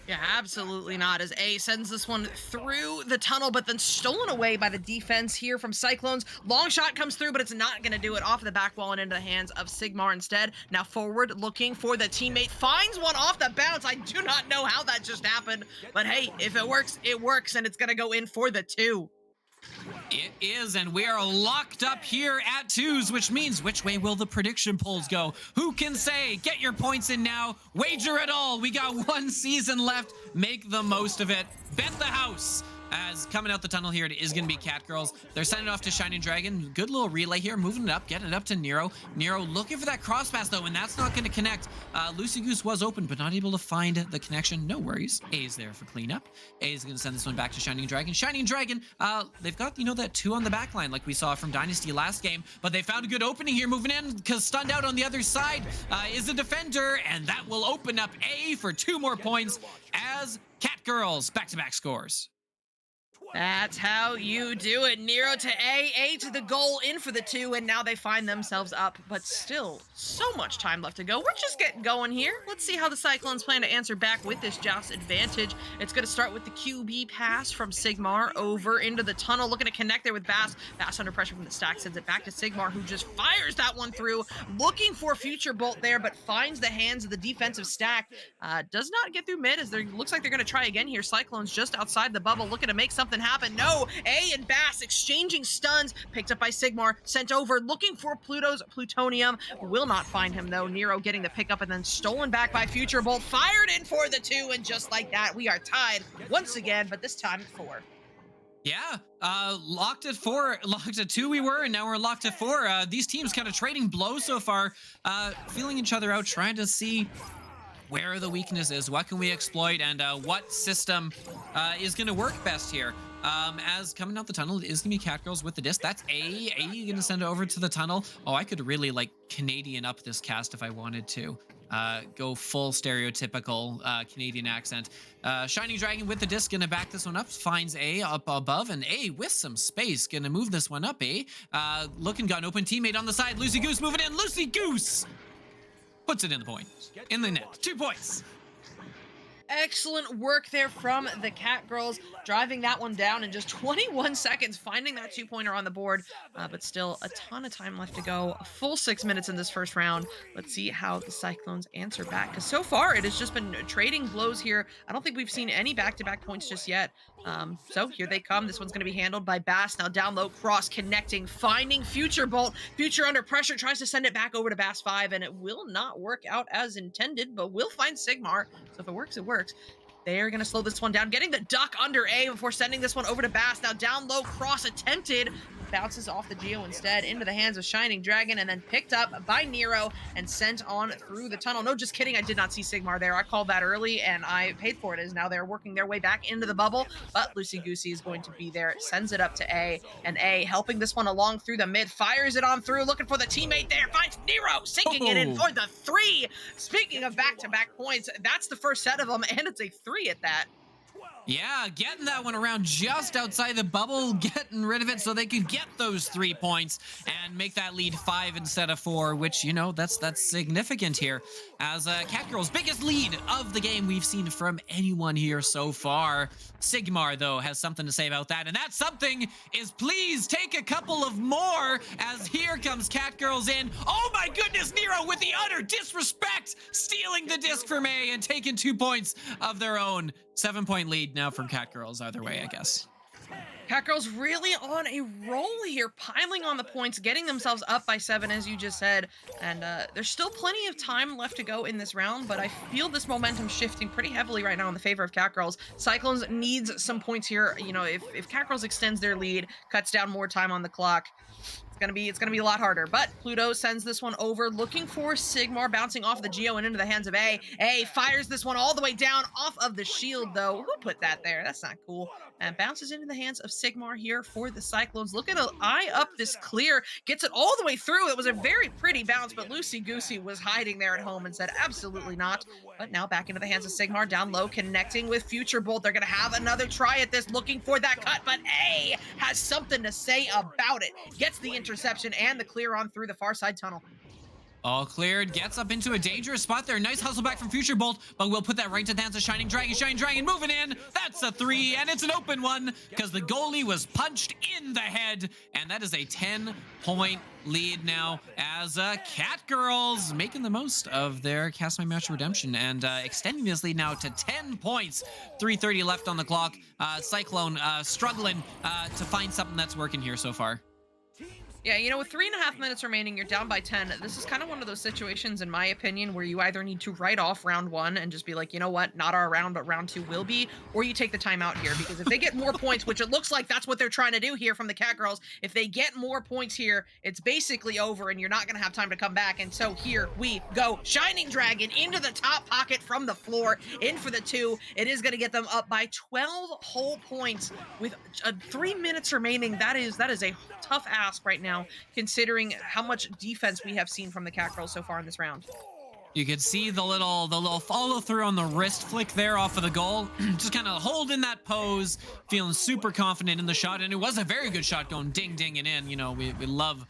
S2: Yeah, absolutely not, as A sends this one through the tunnel, but then stolen away by the defense here from Cyclones. Long shot comes through, but it's not going to do it. Off the back wall and into the hands of Sigmar instead. Now forward, looking for the teammate. Finds one off the bounce. I do not know how that just happened, but hey, if it works, and it's going to go in for the 2.
S1: It is, and we are locked up here at 2s, which means which way will the prediction polls go? Who can say? Get your points in now. Wager it all. We got 1 season left. Make the most of it. Bet the house. As coming out the tunnel here, it is going to be Cat Girls. They're sending it off to Shining Dragon. Good little relay here, moving it up, getting it up to Nero. Nero looking for that cross pass, though, and that's not going to connect. Lucy Goose was open, but not able to find the connection. No worries. A is there for cleanup. A is going to send this one back to Shining Dragon. Shining Dragon, they've got, that 2 on the back line like we saw from Dynasty last game, but they found a good opening here moving in, because stunned out on the other side is a defender, and that will open up A for 2 more points as Cat Girls back-to-back scores.
S2: That's how you do it. Nero to A to the goal, in for the 2, and now they find themselves up, but still so much time left to go. We're just getting going here. Let's see how the Cyclones plan to answer back with this Joust advantage. It's going to start with the QB pass from Sigmar over into the tunnel, looking to connect there with Bass. Bass under pressure from the stack, sends it back to Sigmar, who just fires that one through, looking for Future Bolt there, but finds the hands of the defensive stack. Does not get through mid, as looks like they're going to try again here. Cyclones just outside the bubble, looking to make something happen. No, A and Bass exchanging stuns, picked up by Sigmar, sent over, looking for Pluto's Plutonium. Will not find him though. Nero getting the pickup and then stolen back by Future Bolt, fired in for the 2, and just like that, we are tied once again, but this time at 4.
S1: Yeah, locked at 4, locked at 2 we were, and now we're locked at 4. These teams kind of trading blows so far, feeling each other out, trying to see where the weakness is, what can we exploit, and what system is going to work best here. As coming out the tunnel, it is gonna be Catgirls with the disc. That's A. A gonna send it over to the tunnel. Oh, I could really like Canadian up this cast if I wanted to. Go full stereotypical Canadian accent. Shining Dragon with the disc gonna back this one up. Finds A up above, and A with some space gonna move this one up. A looking got an open teammate on the side. Lucy Goose moving in. Lucy Goose puts it in the point. In the net. 2 points.
S2: Excellent work there from the Cat Girls, driving that one down in just 21 seconds, finding that 2-pointer on the board, but still a ton of time left to go. A full 6 minutes in this first round. Let's see how the Cyclones answer back, because so far it has just been trading blows here. I don't think we've seen any back-to-back points just yet. So here they come. This one's going to be handled by Bass. Now down low, cross connecting, finding Future Bolt. Future under pressure, tries to send it back over to Bass 5, and it will not work out as intended, but will find Sigmar. So if it works, it works. They're going to slow this one down, getting the duck under A before sending this one over to Bass. Now down low, cross attempted, bounces off the Geo instead into the hands of Shining Dragon, and then picked up by Nero and sent on through the tunnel. No, just kidding. I did not see Sigmar there. I called that early, and I paid for it, as now they're working their way back into the bubble, but Lucy Goosey is going to be there. Sends it up to A, and A helping this one along through the mid, fires it on through, looking for the teammate there, finds Nero, sinking it in for the 3. Speaking of back-to-back points, that's the first set of them, and it's a 3 at that.
S1: Yeah, getting that one around just outside the bubble, getting rid of it so they could get those 3 points and make that lead 5 instead of 4, which, you know, that's significant here. As Catgirl's biggest lead of the game we've seen from anyone here so far. Sigmar, though, has something to say about that, and that something is please take a couple of more, as here comes Catgirls in. Oh my goodness, Nero with the utter disrespect, stealing the disc from A and taking 2 points of their own. 7-point lead now from Catgirls either way, I guess.
S2: Catgirls really on a roll here, piling on the points, getting themselves up by 7, as you just said. And there's still plenty of time left to go in this round, but I feel this momentum shifting pretty heavily right now in the favor of Catgirls. Cyclones needs some points here. You know, if Catgirls extends their lead, cuts down more time on the clock, it's gonna be a lot harder. But Pluto sends this one over, looking for Sigmar, bouncing off the Geo and into the hands of A. A fires this one all the way down off of the shield, though. Who put that there? That's not cool. And bounces into the hands of Sigmar here for the Cyclones. Look at an eye up this clear, gets it all the way through. It was a very pretty bounce, but Lucy Goosey was hiding there at home and said absolutely not. But now back into the hands of Sigmar, down low, connecting with Future Bolt. They're gonna have another try at this, looking for that cut, but A has something to say about it. Gets the interception and the clear on through the far side tunnel.
S1: All cleared, gets up into a dangerous spot there. Nice hustle back from Future Bolt, but we'll put that right to the hands of Shining Dragon. Shining Dragon moving in. That's a 3, and it's an open one because the goalie was punched in the head, and that is a 10-point lead now as Catgirls making the most of their Cast My Match redemption and extending this lead now to 10 points. 3:30 left on the clock. Cyclone struggling to find something that's working here so far.
S2: Yeah, you know, with 3.5 minutes remaining, you're down by 10. This is kind of one of those situations, in my opinion, where you either need to write off round 1 and just be like, you know what, not our round, but round 2 will be, or you take the time out here, because if they get more points, which it looks like that's what they're trying to do here from the Catgirls, if they get more points here, it's basically over, and you're not going to have time to come back. And so here we go. Shining Dragon into the top pocket from the floor, in for the 2. It is going to get them up by 12 whole points with 3 minutes remaining. That is a tough ask right now, considering how much defense we have seen from the Catgirls so far in this round.
S1: You could see the little follow through on the wrist flick there off of the goal. Just kind of holding that pose, feeling super confident in the shot, and it was a very good shot going ding dinging in. You know, we love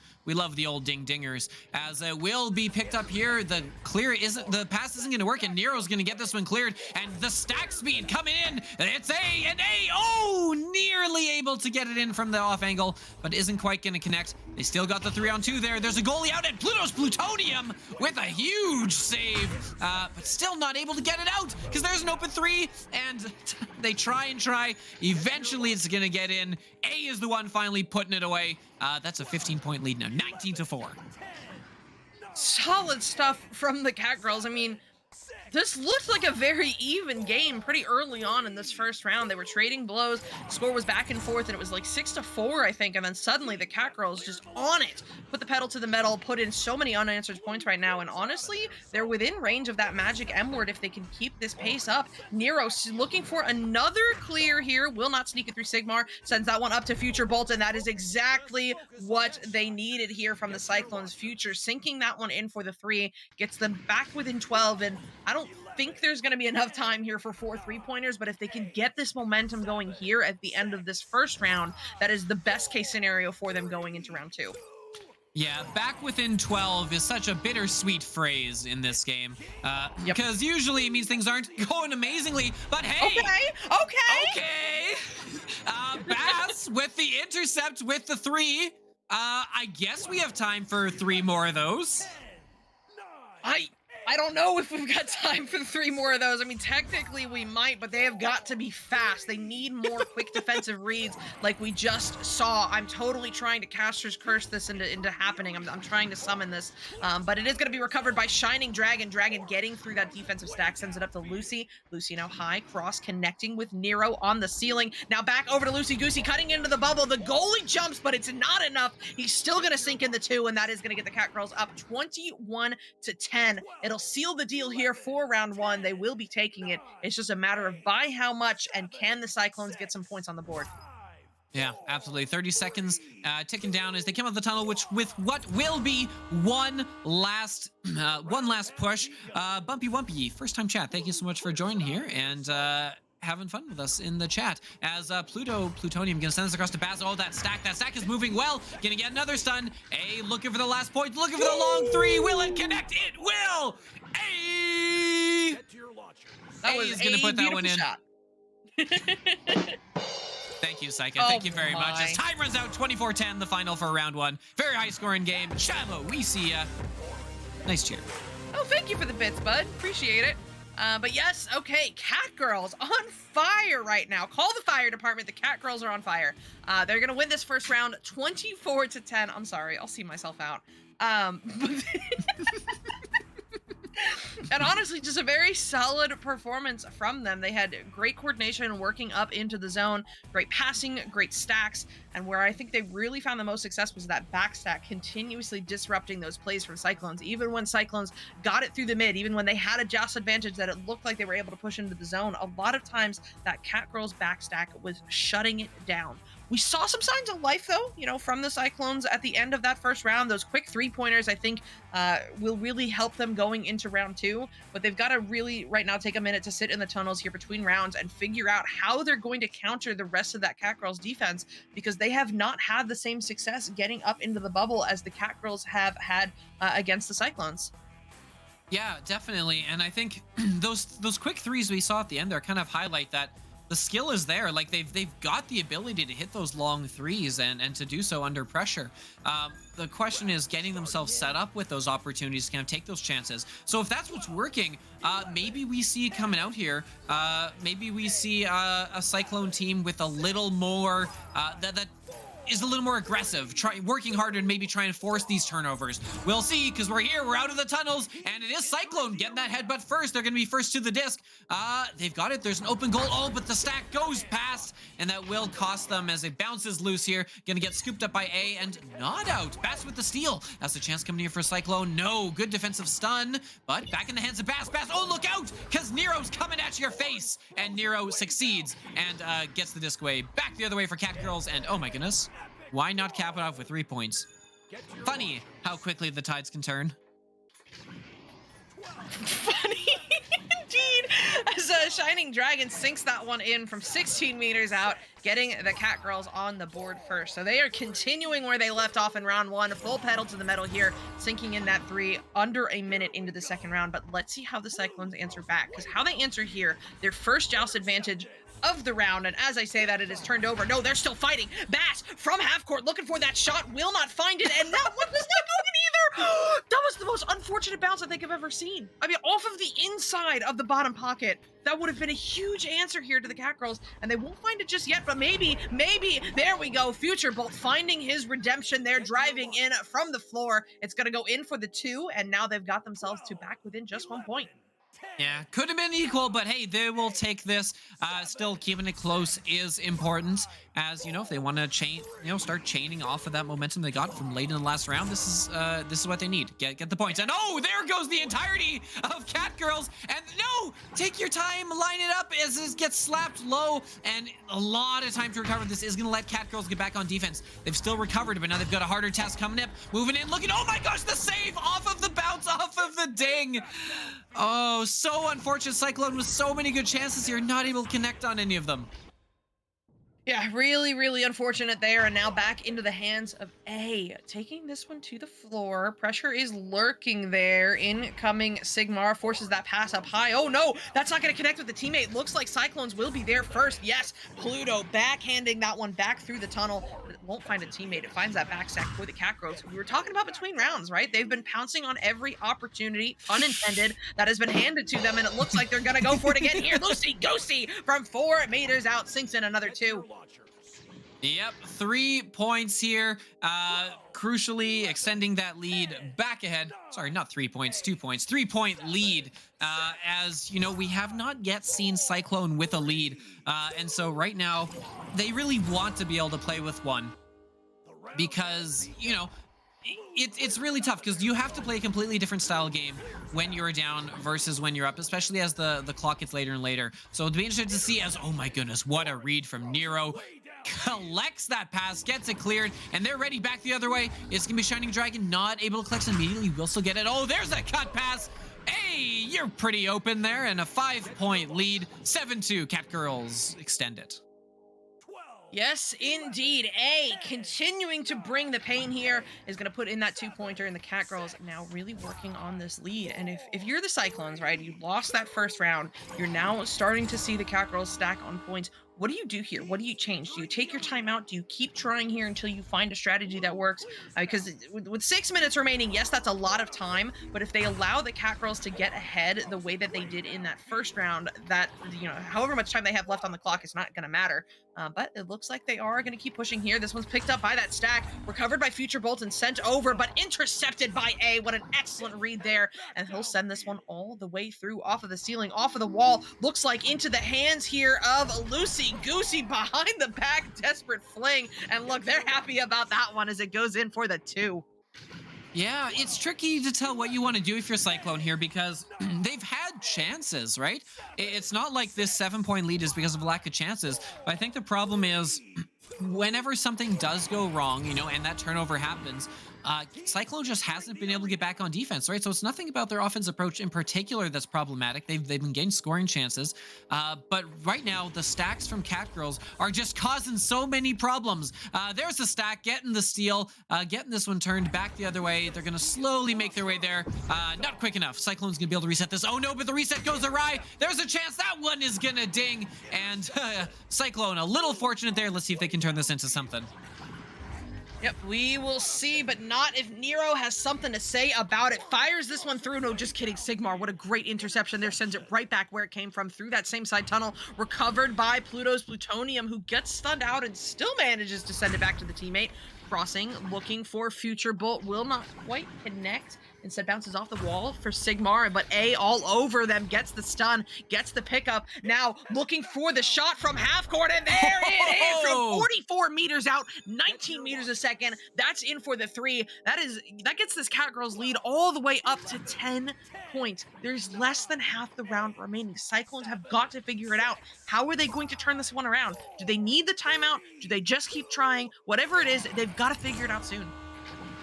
S1: the old ding dingers. As it will be picked up here, the pass isn't going to work, and Nero's going to get this one cleared, and the stack speed coming in. It's A. Oh, nearly able to get it in from the off angle, but isn't quite going to connect. They still got the 3-on-2 there. There's a goalie out, and Pluto's Plutonium with a huge save, but still not able to get it out because there's an open 3, and they try and try. Eventually, it's going to get in. A is the one finally putting it away. That's a 15-point lead now, 19-4.
S2: Solid stuff from the Catgirls. I mean, This looked like a very even game pretty early on in this first round. They were trading blows. The score was back and forth, and it was like 6-4, I think. And then suddenly the Cat Girls just on it. Put the pedal to the metal, put in so many unanswered points right now. And honestly, they're within range of that magic M word if they can keep this pace up. Nero looking for another clear here. Will not sneak it through Sigmar. Sends that one up to Future Bolt, and that is exactly what they needed here from the Cyclones. Future sinking that one in for the 3. Gets them back within 12, and I don't think there's going to be enough time here for 4 3-pointers, but if they can get this momentum going here at the end of this first round, that is the best case scenario for them going into round 2.
S1: Yeah, back within 12 is such a bittersweet phrase in this game, because usually it means things aren't going amazingly, but hey! Okay! Bass with the intercept with the 3. I guess we have time for 3 more of those.
S2: I don't know if we've got time for 3 more of those. I mean, technically we might, but they have got to be fast. They need more quick defensive reads like we just saw. I'm totally trying to Caster's Curse this into happening. I'm trying to summon this, but it is going to be recovered by Shining Dragon. Dragon getting through that defensive stack, sends it up to Lucy. Lucy now high, cross connecting with Nero on the ceiling. Now back over to Lucy Goosey, cutting into the bubble. The goalie jumps, but it's not enough. He's still going to sink in the 2, and that is going to get the Cat Girls up 21-10. It'll seal the deal here for round 1. They will be taking it. It's just a matter of by how much, and can the Cyclones get some points on the board?
S1: Yeah, absolutely. 30 seconds ticking down as they come out of the tunnel, which with what will be one last push. Bumpy Wumpy, first time chat. Thank you so much for joining here and having fun with us in the chat. As Plutonium gonna send us across to Bass. Oh, that stack is moving well. Gonna get another stun. A looking for the last point, looking for the long 3. Will it connect? It will. A is gonna put that one in. Thank you, Psycho. Thank you very much. As time runs out, 24-10, the final for round 1. Very high scoring game. Chamo, we see ya. Nice cheer.
S2: Oh, thank you for the bits, bud. Appreciate it. But yes, okay, Cat Girls on fire right now. Call the fire department. The Cat Girls are on fire. They're gonna win this first round 24-10. I'm sorry, I'll see myself out. And honestly, just a very solid performance from them. They had great coordination working up into the zone, great passing, great stacks, and where I think they really found the most success was that back stack, continuously disrupting those plays from Cyclones. Even when Cyclones got it through the mid, even when they had a joust advantage that it looked like they were able to push into the zone, a lot of times that Cat Girls back stack was shutting it down. We saw some signs of life, though, you know, from the Cyclones at the end of that first round. Those quick 3-pointers, I think, will really help them going into round 2. But they've got to really, right now, take a minute to sit in the tunnels here between rounds and figure out how they're going to counter the rest of that Cat Girls defense, because they have not had the same success getting up into the bubble as the Cat Girls have had against the Cyclones.
S1: Yeah, definitely. And I think those quick 3s we saw at the end there kind of highlight that the skill is there. Like they've got the ability to hit those long 3s and to do so under pressure. The question is getting themselves set up with those opportunities to kind of take those chances. So if that's what's working, maybe we see coming out here, maybe we see a Cyclone team with a little more, that is a little more aggressive, working harder and maybe try and force these turnovers. We'll see, because we're here, we're out of the tunnels, and it is Cyclone getting that headbutt first. They're going to be first to the disc. They've got it. There's an open goal. Oh, but the stack goes past, and that will cost them as it bounces loose here. Going to get scooped up by A and not out. Bass with the steal. That's a chance coming here for Cyclone. No, good defensive stun, but back in the hands of Bass. Bass, oh, look out, because Nero's coming at your face, and Nero succeeds and gets the disc away. Back the other way for Cat Girls, and oh my goodness. Why not cap it off with 3 points? Funny how quickly the tides can turn.
S2: Funny indeed, as Shining Dragon sinks that one in from 16 meters out, getting the Cat Girls on the board first. So they are continuing where they left off in round 1, full pedal to the metal here, sinking in that 3 under a minute into the second round. But let's see how the Cyclones answer back, because how they answer here, their first joust advantage of the round, and as I say that, it is turned over. No, they're still fighting. Bass from half court looking for that shot, will not find it, and that one was not going either. That was the most unfortunate bounce I think I've ever seen. I mean, off of the inside of the bottom pocket. That would have been a huge answer here to the Cat Girls, and they won't find it just yet, but maybe, there we go. Future Bolt finding his redemption there, driving in from the floor. It's going to go in for the 2, and now they've got themselves to back within just 1 point.
S1: Yeah, could have been equal, but hey, they will take this. Still, keeping it close is important, as if they want to start chaining off of that momentum they got from late in the last round. This is what they need. Get the points. And oh, there goes the entirety of Cat Girls. And no, take your time, line it up as this gets slapped low, and a lot of time to recover. This is gonna let Cat Girls get back on defense. They've still recovered, but now they've got a harder task coming up. Moving in, looking. Oh my gosh, the save off of the bounce, off of the ding. Oh, so unfortunate. Cyclone with so many good chances here, not able to connect on any of them.
S2: Yeah, really, really unfortunate there, and now back into the hands of A. Taking this one to the floor. Pressure is lurking there. Incoming Sigmar forces that pass up high. Oh no, that's not going to connect with the teammate. Looks like Cyclones will be there first. Yes, Pluto backhanding that one back through the tunnel, but it won't find a teammate. It finds that backstack for the Cat Girls. We were talking about between rounds, right? They've been pouncing on every opportunity, unintended, that has been handed to them, and it looks like they're going to go for it again here. Lucy Goosey from 4 meters out sinks in another 2.
S1: Yep, 3 points here. Crucially, extending that lead back ahead. Sorry, not 3 points, 2 points. 3-point lead. As we have not yet seen Cyclone with a lead. And so right now, they really want to be able to play with one. Because, it's really tough because you have to play a completely different style game when you're down versus when you're up, especially as the clock gets later and later. So it'll be interesting to see as, oh my goodness, what a read from Nero. Collects that pass, gets it cleared, and they're ready back the other way. It's gonna be Shining Dragon, not able to collect immediately. Will still get it. Oh, there's a cut pass. Hey, you're pretty open there, and a 5-point lead. 7-2. Cat Girls extend it.
S2: Yes, indeed. A, continuing to bring the pain here, is going to put in that 2-pointer, and the Cat Girls now really working on this lead. And if you're the Cyclones, right, you lost that first round, you're now starting to see the Cat Girls stack on points. What do you do here? What do you change? Do you take your time out? Do you keep trying here until you find a strategy that works? Because with 6 minutes remaining, yes, that's a lot of time, but if they allow the Cat Girls to get ahead the way that they did in that first round, that, however much time they have left on the clock is not going to matter. But it looks like they are going to keep pushing here. This one's picked up by that stack, recovered by Future Bolt and sent over, but intercepted by A. What an excellent read there. And he'll send this one all the way through, off of the ceiling, off of the wall. Looks like into the hands here of Lucy Goosey behind the back, desperate fling. And look, they're happy about that one as it goes in for the 2.
S1: Yeah, it's tricky to tell what you want to do if you're Cyclone here because they've had chances, right? It's not like this 7-point lead is because of lack of chances. But I think the problem is whenever something does go wrong, and that turnover happens, Cyclone just hasn't been able to get back on defense, right? So it's nothing about their offense approach in particular that's problematic. They've been getting scoring chances. But right now, the stacks from Cat Girls are just causing so many problems. There's the stack, getting the steal, getting this one turned back the other way. They're going to slowly make their way there. Not quick enough. Cyclone's going to be able to reset this. Oh no, but the reset goes awry. There's a chance that one is going to ding. And Cyclone, a little fortunate there. Let's see if they can turn this into something.
S2: Yep, we will see, but not if Nero has something to say about it. Fires this one through. No, just kidding. Sigmar, what a great interception there. Sends it right back where it came from, through that same side tunnel. Recovered by Pluto's Plutonium, who gets stunned out and still manages to send it back to the teammate. Crossing, looking for Future Bolt. Will not quite connect. Instead bounces off the wall for Sigmar, but A all over them, gets the stun, gets the pickup. Now looking for the shot from half court, and there it is from 44 meters out, 19 meters a second. That's in for the 3. That gets this Cat Girls lead all the way up to 10 points. There's less than half the round remaining. Cyclones have got to figure it out. How are they going to turn this one around? Do they need the timeout? Do they just keep trying? Whatever it is, they've got to figure it out soon.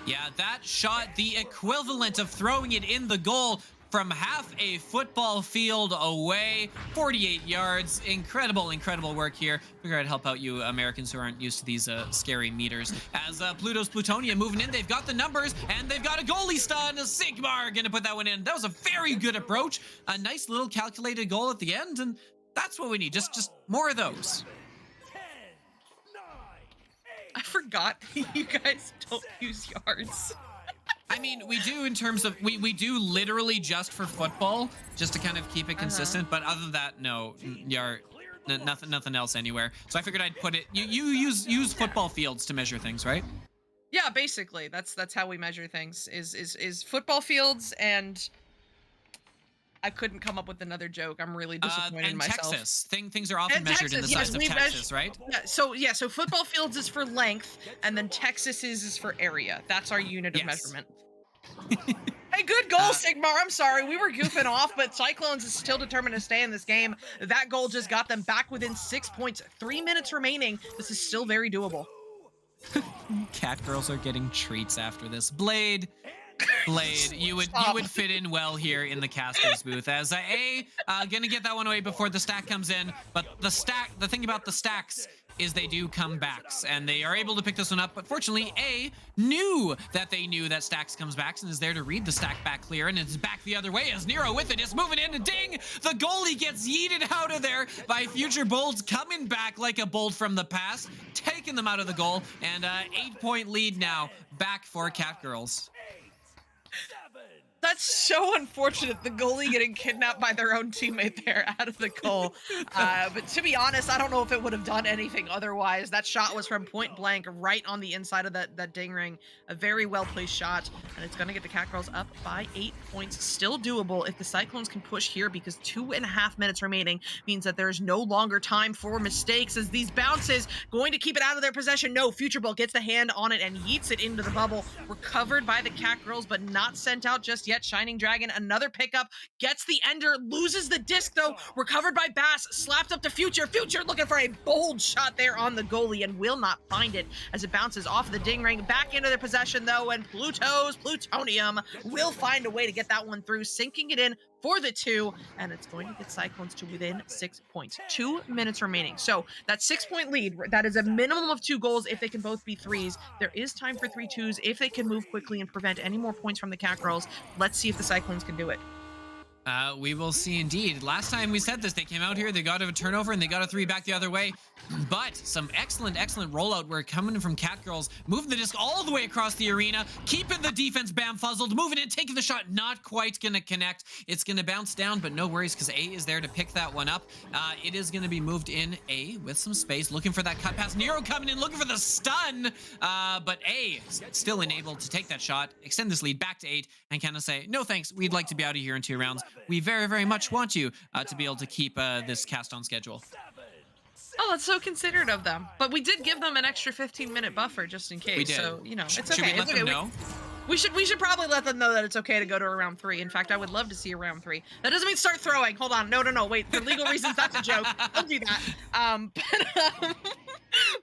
S1: Yeah, that shot, the equivalent of throwing it in the goal from half a football field away, 48 yards. Incredible, incredible work here. Figure I'd help out you Americans who aren't used to these scary meters. As Pluto's Plutonium moving in, they've got the numbers, and they've got a goalie stun. Sigmar gonna put that one in. That was a very good approach. A nice little calculated goal at the end, and that's what we need. Just more of those.
S2: I forgot you guys don't use yards.
S1: I mean, we do in terms of, we do literally just for football, just to kind of keep it consistent. But other than that, no, nothing else anywhere. So I figured I'd put it, you use football fields to measure things, right?
S2: Yeah, basically, that's how we measure things, is football fields, and I couldn't come up with another joke. I'm really disappointed in
S1: and
S2: myself.
S1: Texas. Things are often
S2: And
S1: measured in the
S2: Texas,
S1: size
S2: yes,
S1: of Texas, right?
S2: So football fields is for length, and then Texas is for area. That's our unit of
S1: Yes.
S2: measurement. Hey, good goal, Sigmar. I'm sorry, we were goofing off, but Cyclones is still determined to stay in this game. That goal just got them back within 6 points. 3 minutes remaining. This is still very doable.
S1: Cat girls are getting treats after this. Blade, you would fit in well here in the caster's booth as gonna get that one away before the stack comes in. But the thing about the stacks is they do come backs, and they are able to pick this one up. But fortunately, knew that stacks comes back and is there to read the stack back clear, and it's back the other way as Nero with it is moving in, and ding! The goalie gets yeeted out of there by Future Bolts, coming back like a bolt from the past, taking them out of the goal, and 8-point lead now back for Cat Girls.
S2: That's so unfortunate, the goalie getting kidnapped by their own teammate there out of the goal. But to be honest, I don't know if it would have done anything otherwise. That shot was from point blank right on the inside of that ding ring. A very well-placed shot, and it's going to get the Cat Girls up by 8 points. Still doable if the Cyclones can push here, because 2.5 minutes remaining means that there's no longer time for mistakes as these bounces going to keep it out of their possession. No, Future Bolt gets the hand on it and yeets it into the bubble. Recovered by the Cat Girls, but not sent out just yet. Shining Dragon, another pickup, gets the ender, loses the disc though, recovered by Bass, slapped up to Future. Future looking for a bold shot there on the goalie and will not find it as it bounces off the ding ring, back into their possession though, and Plutonium will find a way to get that one through, sinking it in for the 2, and it's going to get Cyclones to within 6 points. 2 minutes remaining. So that 6-point lead, that is a minimum of 2 goals if they can both be 3s. There is time for 3 2s if they can move quickly and prevent any more points from the Cat Girls. Let's see if the Cyclones can do it.
S1: We will see indeed. Last time we said this, they came out here, they got a turnover, and they got a 3 back the other way. But some excellent rollout work coming from Cat Girls, moving the disc all the way across the arena, keeping the defense bamfuzzled, moving in, taking the shot, not quite gonna connect. It's gonna bounce down, but no worries, because A is there to pick that one up. It is gonna be moved in A with some space, looking for that cut pass. Nero coming in, looking for the stun, but A still enabled to take that shot, extend this lead back to 8, and kind of say, no thanks, we'd like to be out of here in 2 rounds. We very, very much want you to be able to keep this cast on schedule.
S2: Oh, that's so considerate of them. But we did give them an extra 15-minute buffer just in case.
S1: We did.
S2: So, it's okay.
S1: Should we let them know?
S2: We should probably let them know that it's okay to go to a round 3. In fact, I would love to see a round 3. That doesn't mean start throwing. Hold on. No. Wait. For legal reasons, that's a joke. Don't do that.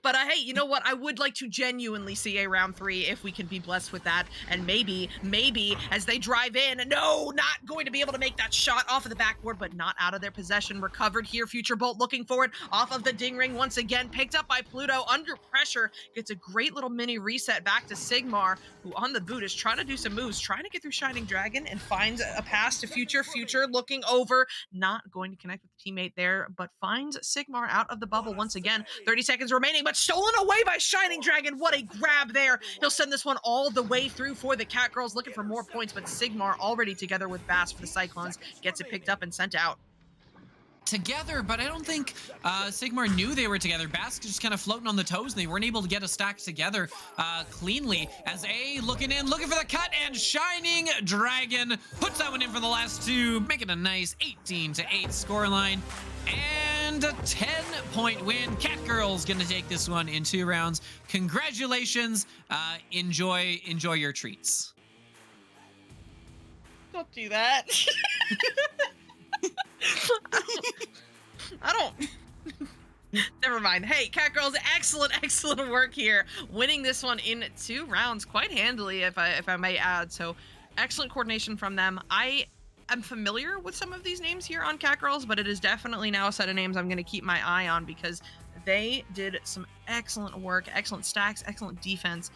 S2: But hey, you know what? I would like to genuinely see a round 3 if we can be blessed with that. And maybe, as they drive in, no, not going to be able to make that shot off of the backboard, but not out of their possession. Recovered here. Future Bolt looking for it off of the ding ring once again. Picked up by Pluto under pressure. Gets a great little mini reset back to Sigmar, who on the boot is trying to do some moves, trying to get through Shining Dragon, and finds a pass to Future. Future looking over, not going to connect with the teammate there, but finds Sigmar out of the bubble once again. 30 seconds remaining, but stolen away by Shining Dragon. What a grab there. He'll send this one all the way through for the Cat Girls, looking for more points, but Sigmar already together with Bass for the Cyclones gets it picked up and sent out.
S1: Together, but I don't think Sigmar knew they were together. Bask just kind of floating on the toes, and they weren't able to get a stack together cleanly. As A looking in, looking for the cut, and Shining Dragon puts that one in for the last 2, making a nice 18-8 scoreline. And a 10-point win. Cat Girls gonna take this one in 2 rounds. Congratulations. Enjoy your treats.
S2: Don't do that. I don't. Never mind. Hey, Cat Girls, excellent work here, winning this one in 2 rounds quite handily, if I may add. So, excellent coordination from them. I'm familiar with some of these names here on Cat Girls, but it is definitely now a set of names I'm going to keep my eye on, because they did some excellent work, excellent stacks, excellent defense.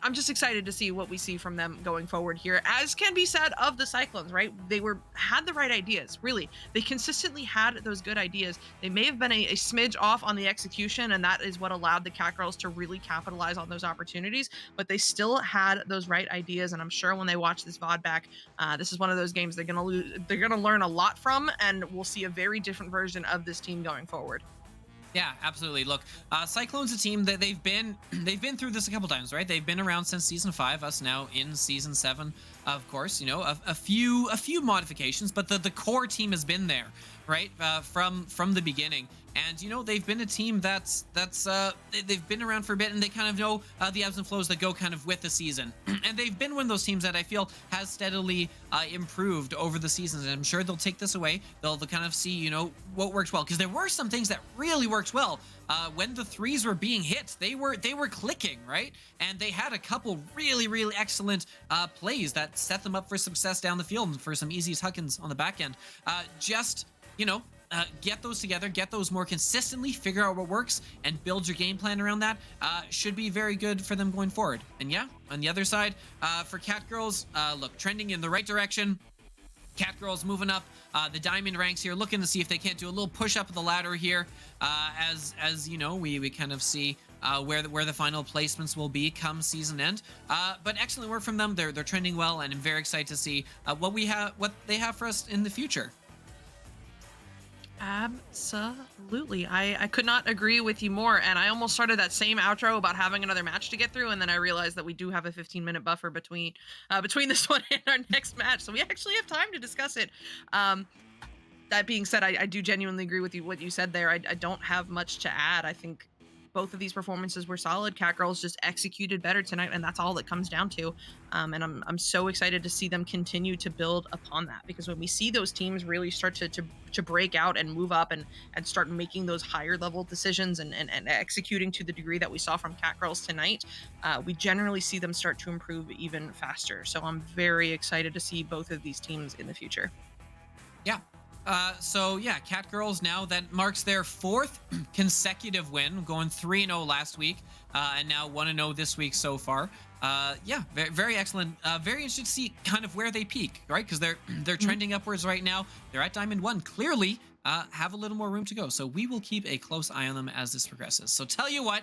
S2: I'm just excited to see what we see from them going forward here, as can be said of the Cyclones, right? They had the right ideas, really. They consistently had those good ideas. They may have been a smidge off on the execution, and that is what allowed the Cat Girls to really capitalize on those opportunities, but they still had those right ideas, and I'm sure when they watch this VOD back, this is one of those games they're gonna learn a lot from, and we'll see a very different version of this team going forward.
S1: Yeah, absolutely. Look, Cyclone's a team that they've been through this a couple times, right? They've been around since season 5. Us now in season 7, of course. You know, a few modifications, but the core team has been there, right? From the beginning. And you know, they've been a team they've been around for a bit, and they kind of know the ebbs and flows that go kind of with the season. And they've been one of those teams that I feel has steadily improved over the seasons. And I'm sure they'll take this away. They'll kind of see, you know, what works well, because there were some things that really worked well when the threes were being hit. They were clicking, right? And they had a couple really excellent plays that set them up for success down the field and for some easy tuck-ins on the back end. Just, you know, get those together, get those more consistently, figure out what works, and build your game plan around that. Should be very good for them going forward. And yeah, on the other side, for Cat Girls, look, trending in the right direction. Cat Girls moving up the diamond ranks here, looking to see if they can't do a little push up the ladder here. As you know, we kind of see where the final placements will be come season end. But excellent work from them. They're trending well, and I'm very excited to see what they have for us in the future.
S2: Absolutely. I could not agree with you more. And I almost started that same outro about having another match to get through, and then I realized that we do have a 15-minute buffer between this one and our next match, so we actually have time to discuss it. That being said, I do genuinely agree with you what you said there. I don't have much to add. I think both of these performances were solid. Cat Girls just executed better tonight, and that's all it comes down to. And I'm so excited to see them continue to build upon that, because when we see those teams really start to break out and move up and start making those higher level decisions and executing to the degree that we saw from Cat Girls tonight, we generally see them start to improve even faster. So I'm very excited to see both of these teams in the future.
S1: Yeah. So yeah, Cat Girls now, that marks their 4th consecutive win, going 3-0 last week, and now 1-0 this week so far. Yeah, very, very excellent. Very interested to see kind of where they peak, right? Because they're trending upwards right now. They're at Diamond 1, clearly have a little more room to go. So we will keep a close eye on them as this progresses. So tell you what,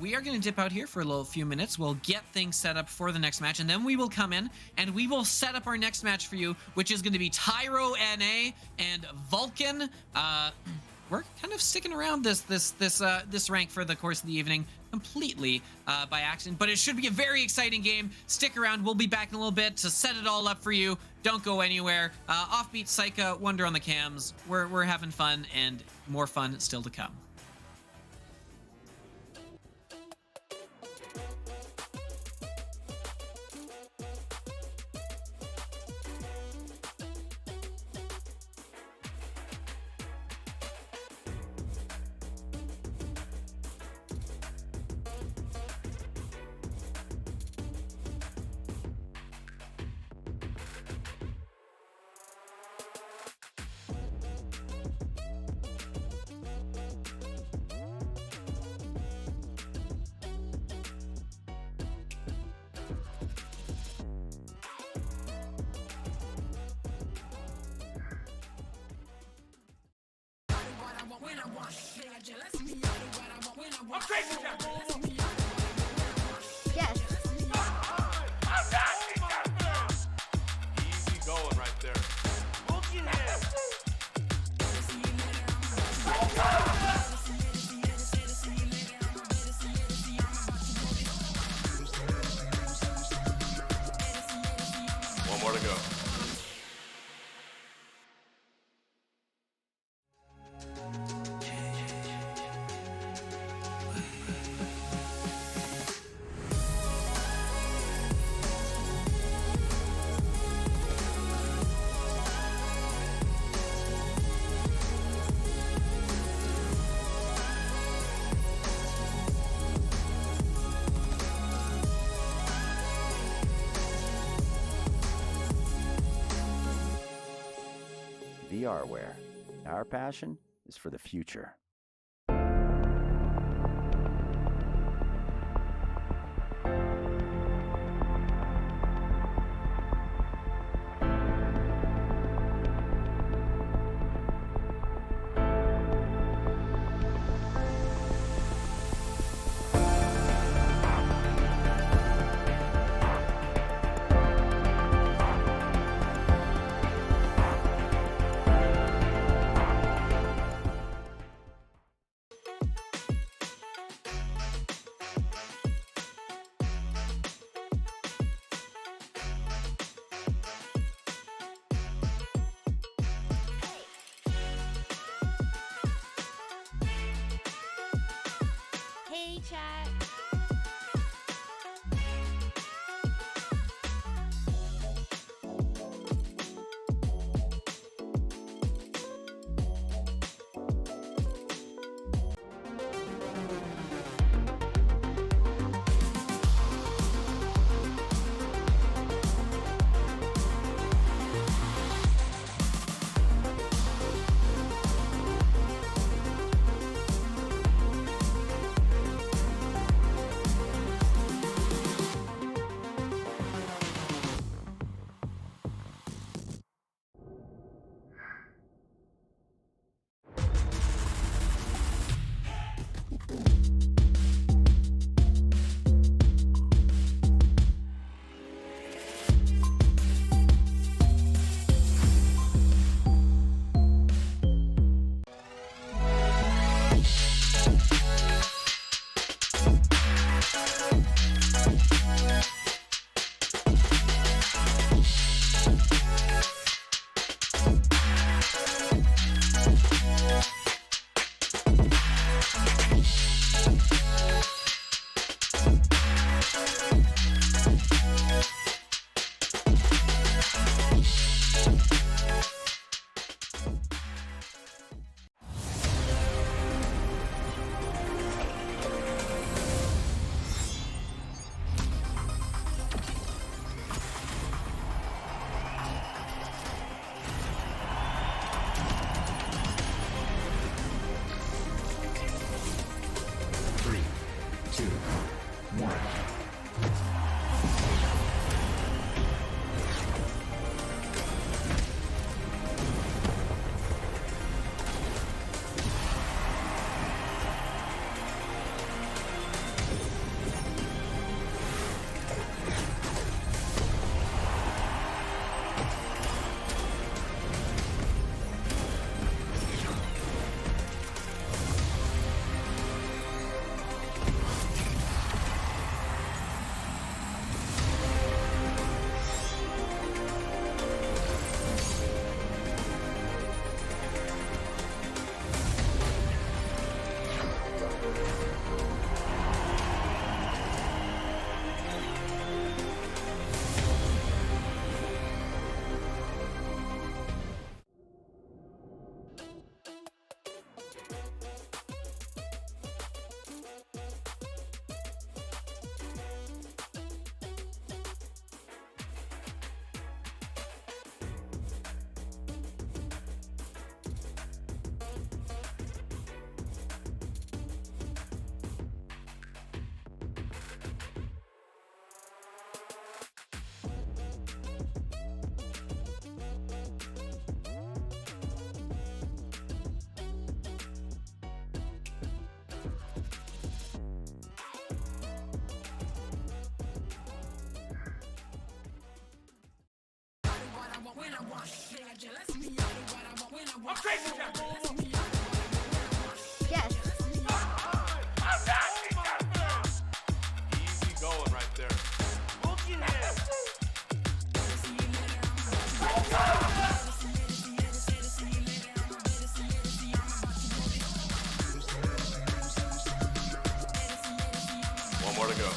S1: we are going to dip out here for a few minutes. We'll get things set up for the next match, and then we will come in and we will set up our next match for you, which is going to be Tyro NA and Vulcan. We're kind of sticking around this rank for the course of the evening completely by accident, but it should be a very exciting game. Stick around. We'll be back in a little bit to set it all up for you. Don't go anywhere. Offbeat, Psycha, Wonder on the cams. We're having fun, and more fun still to come.
S3: Yes.
S4: Easy going right there. One more to go.
S5: VRware. Our passion is for the future.
S3: chat. Yes.
S4: Easy going right there. One more to go.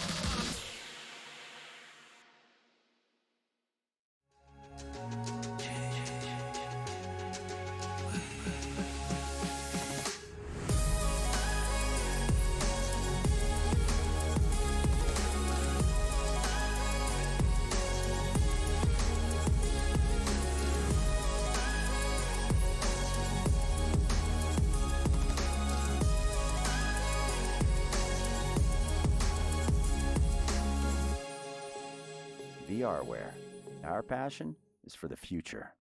S5: VRware. Our passion is for the future.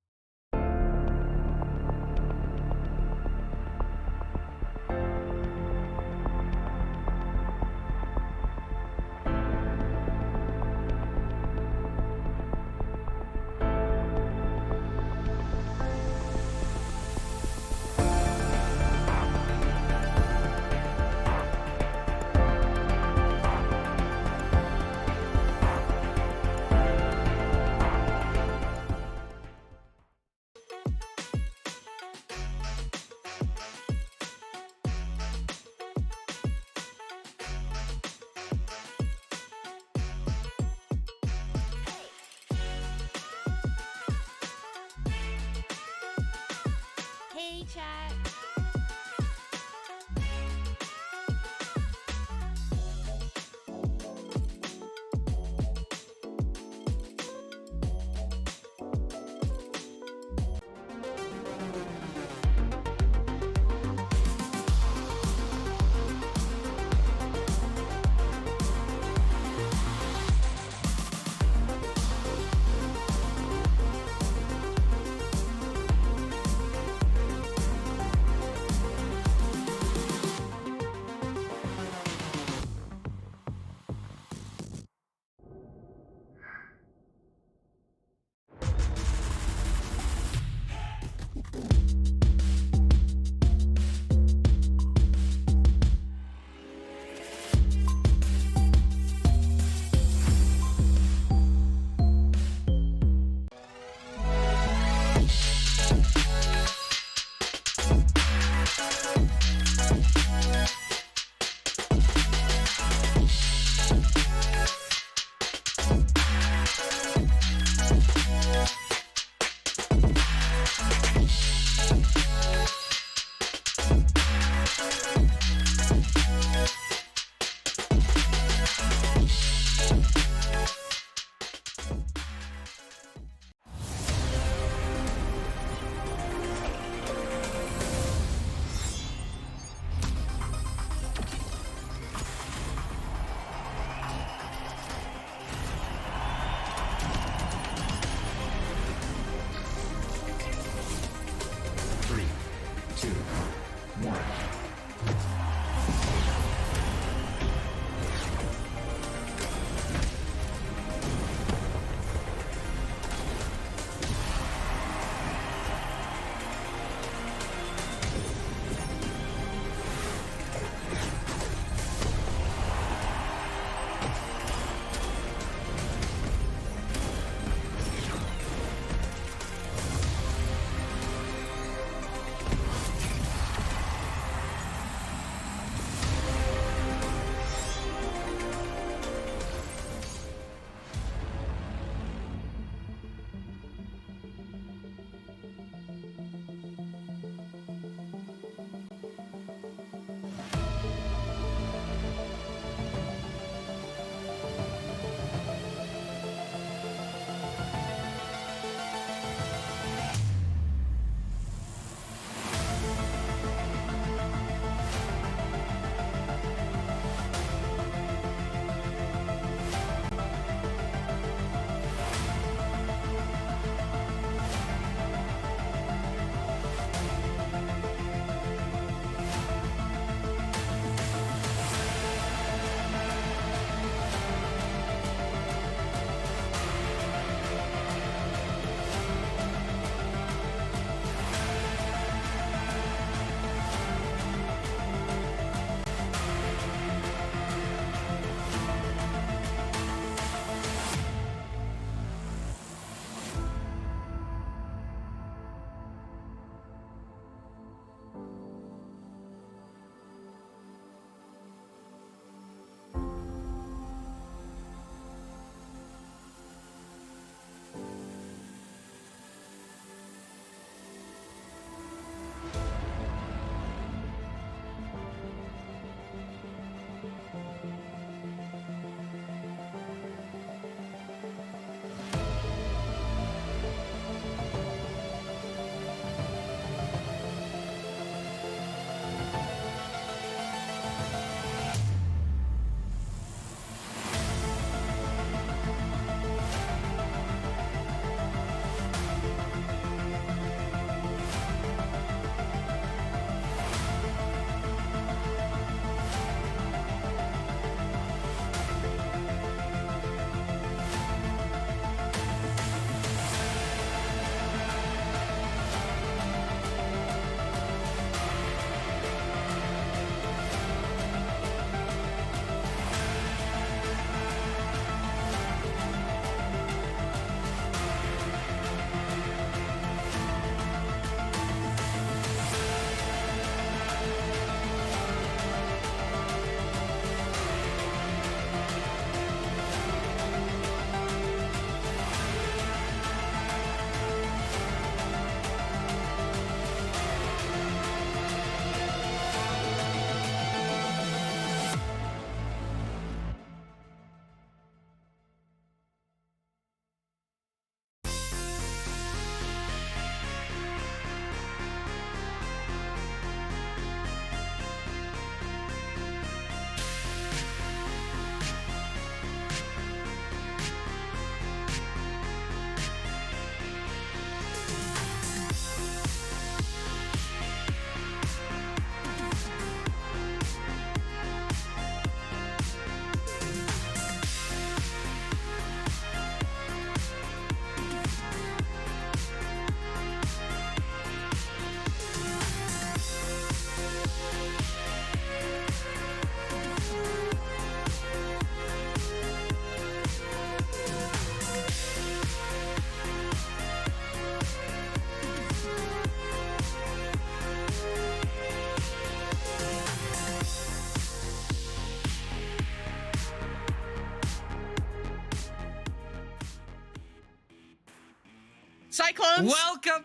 S2: Cyclones.
S1: Welcome.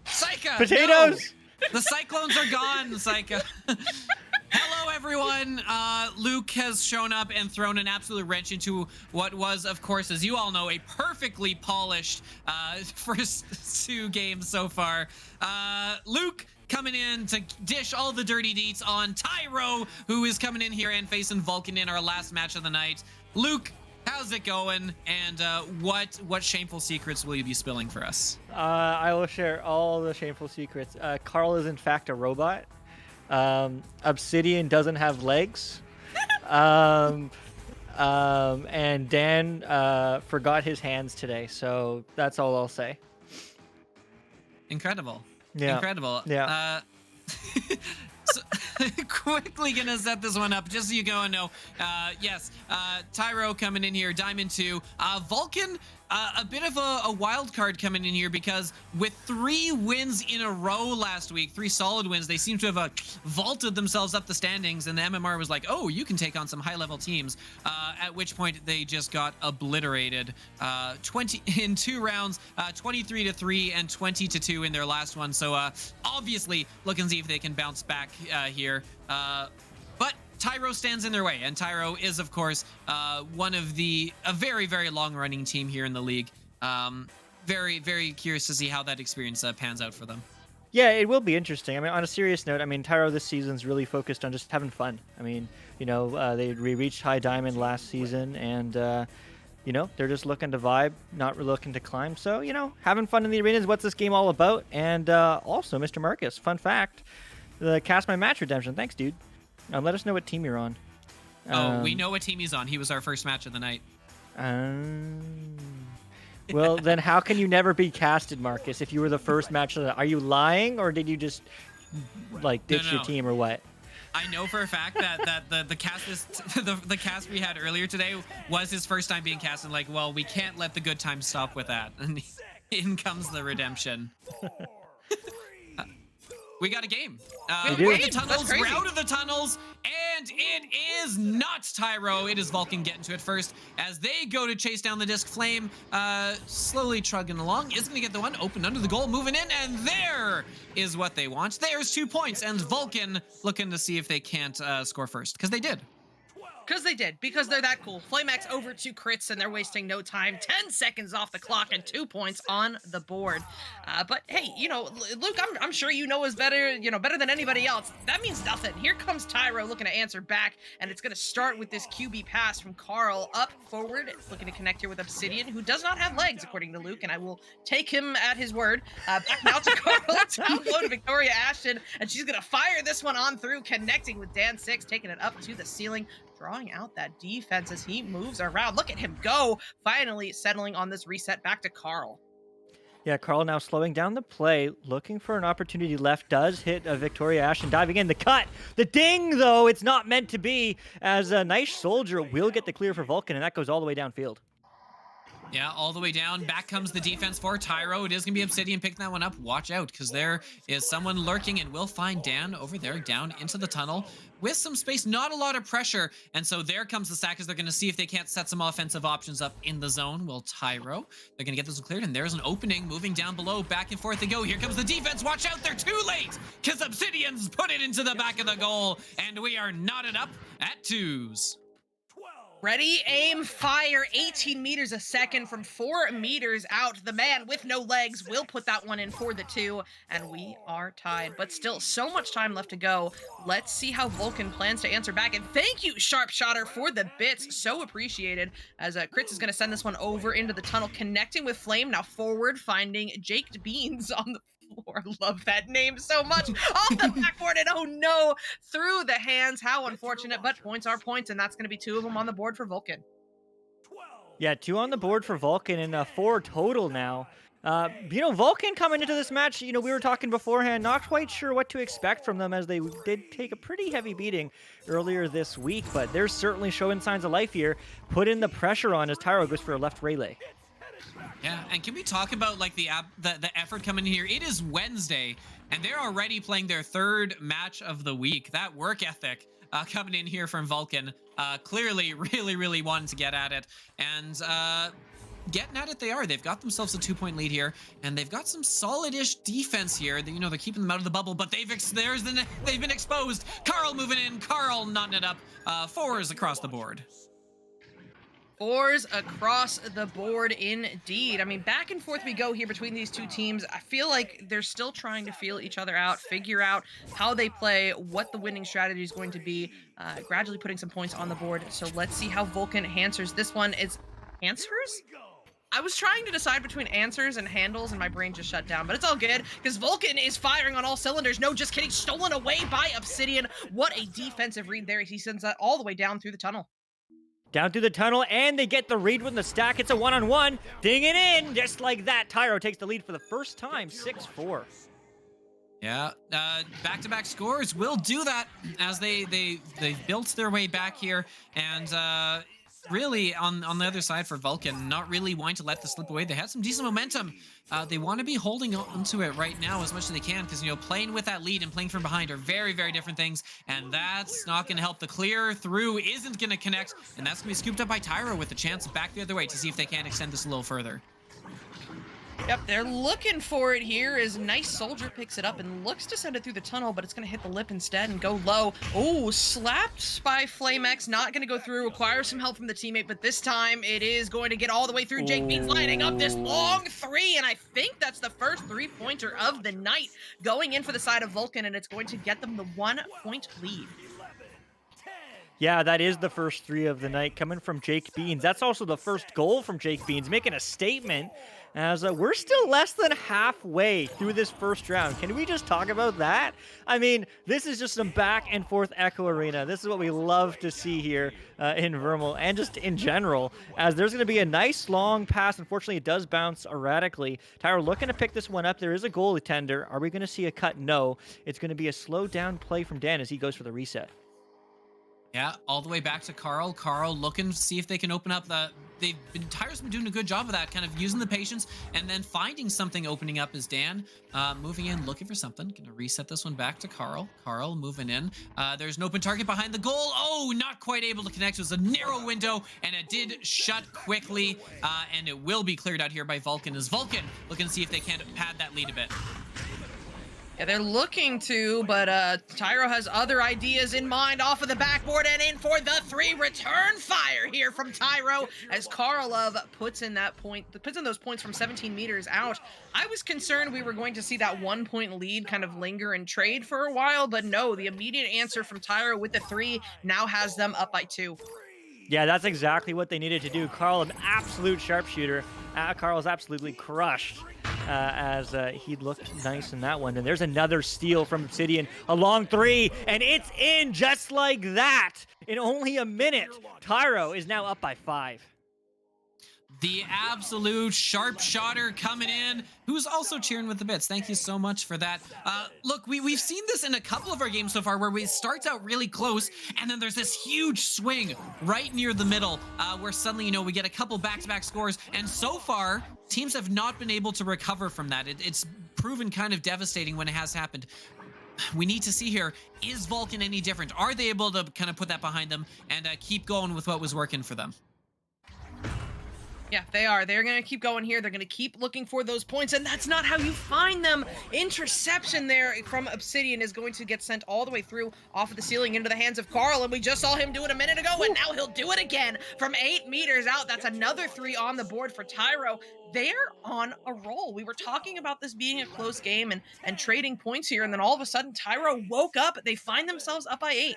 S1: Psycha.
S6: Potatoes.
S1: No. The Cyclones are gone, Psycha. Hello, everyone. Luke has shown up and thrown an absolute wrench into what was, of course, as you all know, a perfectly polished first 2 games so far. Luke coming in to dish all the dirty deets on Tyro, who is coming in here and facing Vulcan in our last match of the night. Luke, how's it going? And what shameful secrets will you be spilling for us?
S6: I will share all the shameful secrets. Carl is in fact a robot. Obsidian doesn't have legs. And Dan forgot his hands today, so that's all I'll say.
S1: Incredible.
S6: Yeah.
S1: Incredible.
S6: Yeah.
S1: So, quickly gonna set this one up just so you go and know. Yes, Tyro coming in here, Diamond 2. Vulcan, a bit of a wild card coming in here because with 3 wins in a row last week, 3 solid wins, they seem to have vaulted themselves up the standings, and the MMR was like, oh, you can take on some high-level teams, at which point they just got obliterated. 20 in 2 rounds, 23-3 and 20-2 in their last one, so obviously look and see if they can bounce back here. But Tyro stands in their way, and Tyro is, of course, one of a very, very long-running team here in the league. Very, very curious to see how that experience pans out for them.
S6: Yeah, it will be interesting. I mean, on a serious note, I mean, Tyro this season's really focused on just having fun. I mean, you know, they reached High Diamond last season, and, you know, they're just looking to vibe, not looking to climb. So, you know, having fun in the arena is what this game all about. And also, Mr. Marcus, fun fact, the Cast My Match redemption. Thanks, dude. Let us know what team you're on.
S1: We know what team he's on. He was our first match of the night.
S6: Well, then how can you never be casted, Marcus, if you were the first match of the... Are you lying, or did you just, like, ditch your team, or what?
S1: I know for a fact that the cast we had earlier today was his first time being cast, and like, well, we can't let the good times stop with that. And in comes the redemption. We got a game. We're the tunnels, we're out of the tunnels, and it is not Tyro. It is Vulcan getting to it first as they go to chase down the disc. Flame slowly trugging along, is going to get the one open under the goal, moving in, and there is what they want. There's 2 points, and Vulcan looking to see if they can't score first, because they did.
S2: Because they're that cool. FlameX over 2 crits, and they're wasting no time. 10 seconds off the clock and 2 points on the board. But hey, you know, Luke, I'm sure you know us better, better than anybody else. That means nothing. Here comes Tyro looking to answer back, and it's going to start with this QB pass from Carl up forward, looking to connect here with Obsidian, who does not have legs, according to Luke, and I will take him at his word. Back now to Carl, down low to Victoria Ashton, and she's going to fire this one on through, connecting with Dan 6, taking it up to the ceiling, drawing out that defense as he moves around. Look at him go, finally settling on this reset back to Carl.
S6: Yeah, Carl now slowing down the play, looking for an opportunity left, does hit Victoria Ashton, diving in, the cut, the ding, though, it's not meant to be, as a nice soldier will get the clear for Vulcan, and that goes all the way downfield.
S1: Yeah, all the way down. Back comes the defense for Tyro. It is going to be Obsidian picking that one up. Watch out, because there is someone lurking, and we'll find Dan over there down into the tunnel with some space, not a lot of pressure. And so there comes the sack, as they're going to see if they can't set some offensive options up in the zone. Well, Tyro, they're going to get this one cleared, and there's an opening moving down below. Back and forth they go. Here comes the defense. Watch out, they're too late, because Obsidian's put it into the back of the goal, and we are knotted up at 2s.
S2: Ready, aim, fire, 18 meters a second from 4 meters out. The man with no legs will put that one in for the 2, and we are tied. But still, so much time left to go. Let's see how Vulcan plans to answer back. And thank you, Sharpshotter, for the bits. So appreciated. As Kritz is going to send this one over into the tunnel, connecting with Flame. Now forward, finding Jaked Beans on the floor. Love that name so much. Off the backboard, and oh no, through the hands. How unfortunate, but points are points, and that's going to be 2 of them on the board for Vulcan.
S6: Yeah, 2 on the board for Vulcan, and 4 total now. Vulcan coming into this match, we were talking beforehand, not quite sure what to expect from them, as they did take a pretty heavy beating earlier this week, but they're certainly showing signs of life here. Put in the pressure on as Tyro goes for a left relay.
S1: Yeah, and can we talk about like the effort coming in here? It is Wednesday, and they're already playing their 3rd match of the week. That work ethic coming in here from Vulcan, clearly really wanting to get at it. And getting at it they are. They've got themselves a 2-point lead here, and they've got some solid-ish defense here. You know, they're keeping them out of the bubble, but they've been exposed. Carl moving in. Carl knotting it up. 4s across the board.
S2: 4s across the board indeed. I mean, back and forth we go here between these two teams. I feel like they're still trying to feel each other out, figure out how they play, what the winning strategy is going to be, gradually putting some points on the board. So let's see how Vulcan answers this one. Is answers? I was trying to decide between answers and handles, and my brain just shut down, but it's all good, because Vulcan is firing on all cylinders. No, just kidding. Stolen away by Obsidian. What a defensive read there. He sends that all the way down through the tunnel.
S6: Down through the tunnel, and they get the read with the stack. It's a one-on-one. Ding it in, just like that. Tyro takes the lead for the first time, 6-4.
S1: Yeah, back-to-back scores will do that as they built their way back here, and really on the other side for Vulcan, not really wanting to let this slip away. They had some decent momentum. They want to be holding on to it right now as much as they can, because, you know, playing with that lead and playing from behind are very, very different things, and that's not going to help. The clear through isn't going to connect, and that's going to be scooped up by Tyro with a chance back the other way to see if they can extend this a little further.
S2: Yep, they're looking for it here as Nice Soldier picks it up and looks to send it through the tunnel, but it's going to hit the lip instead and go low. Oh, slapped by FlameX, not going to go through, requires some help from the teammate, but this time it is going to get all the way through. Jake Beans lining up this long 3, and I think that's the first 3-pointer of the night going in for the side of Vulcan, and it's going to get them the 1-point lead.
S6: Yeah, that is the first 3 of the night coming from Jake Beans. That's also the first goal from Jake Beans, making a statement, as we're still less than halfway through this first round. Can we just talk about that? I mean, this is just some back and forth Echo Arena. This is what we love to see here in VRML, and just in general, as there's going to be a nice long pass. Unfortunately, it does bounce erratically. Tyro looking to pick this one up. There is a goalie tender. Are we going to see a cut? No. It's going to be a slow down play from Dan as he goes for the reset.
S1: Yeah, all the way back to Carl. Carl looking to see if they can open up the... Tyro's been doing a good job of that, kind of using the patience and then finding something opening up as Dan moving in, looking for something. Gonna reset this one back to Carl. Carl moving in. There's an open target behind the goal. Oh, not quite able to connect. It was a narrow window, and it did shut quickly, and it will be cleared out here by Vulcan, as Vulcan looking to see if they can pad that lead a bit.
S2: Yeah, they're looking to, but Tyro has other ideas in mind off of the backboard, and in for the 3. Return fire here from Tyro as Karlov puts in those points from 17 meters out. I was concerned we were going to see that 1-point lead kind of linger and trade for a while, but no, the immediate answer from Tyro with the 3 now has them up by 2.
S6: Yeah, that's exactly what they needed to do. Carl, an absolute sharpshooter. Carl's absolutely crushed as he looked nice in that one. And there's another steal from Obsidian. A long 3, and it's in just like that. In only a minute, Tyro is now up by 5.
S1: The absolute sharp shotter coming in, who's also cheering with the bits. Thank you so much for that. Look, we've seen this in a couple of our games so far, where we start out really close, and then there's this huge swing right near the middle, where suddenly, you know, we get a couple back-to-back scores, and so far, teams have not been able to recover from that. It's proven kind of devastating when it has happened. We need to see here, is Vulcan any different? Are they able to kind of put that behind them and keep going with what was working for them?
S2: Yeah, they are. They're going to keep going here. They're going to keep looking for those points, and that's not how you find them. Interception there from Obsidian is going to get sent all the way through off of the ceiling into the hands of Carl, and we just saw him do it a minute ago, and now he'll do it again from 8 meters out. That's another 3 on the board for Tyro. They're on a roll. We were talking about this being a close game and trading points here, and then all of a sudden, Tyro woke up. They find themselves up by 8.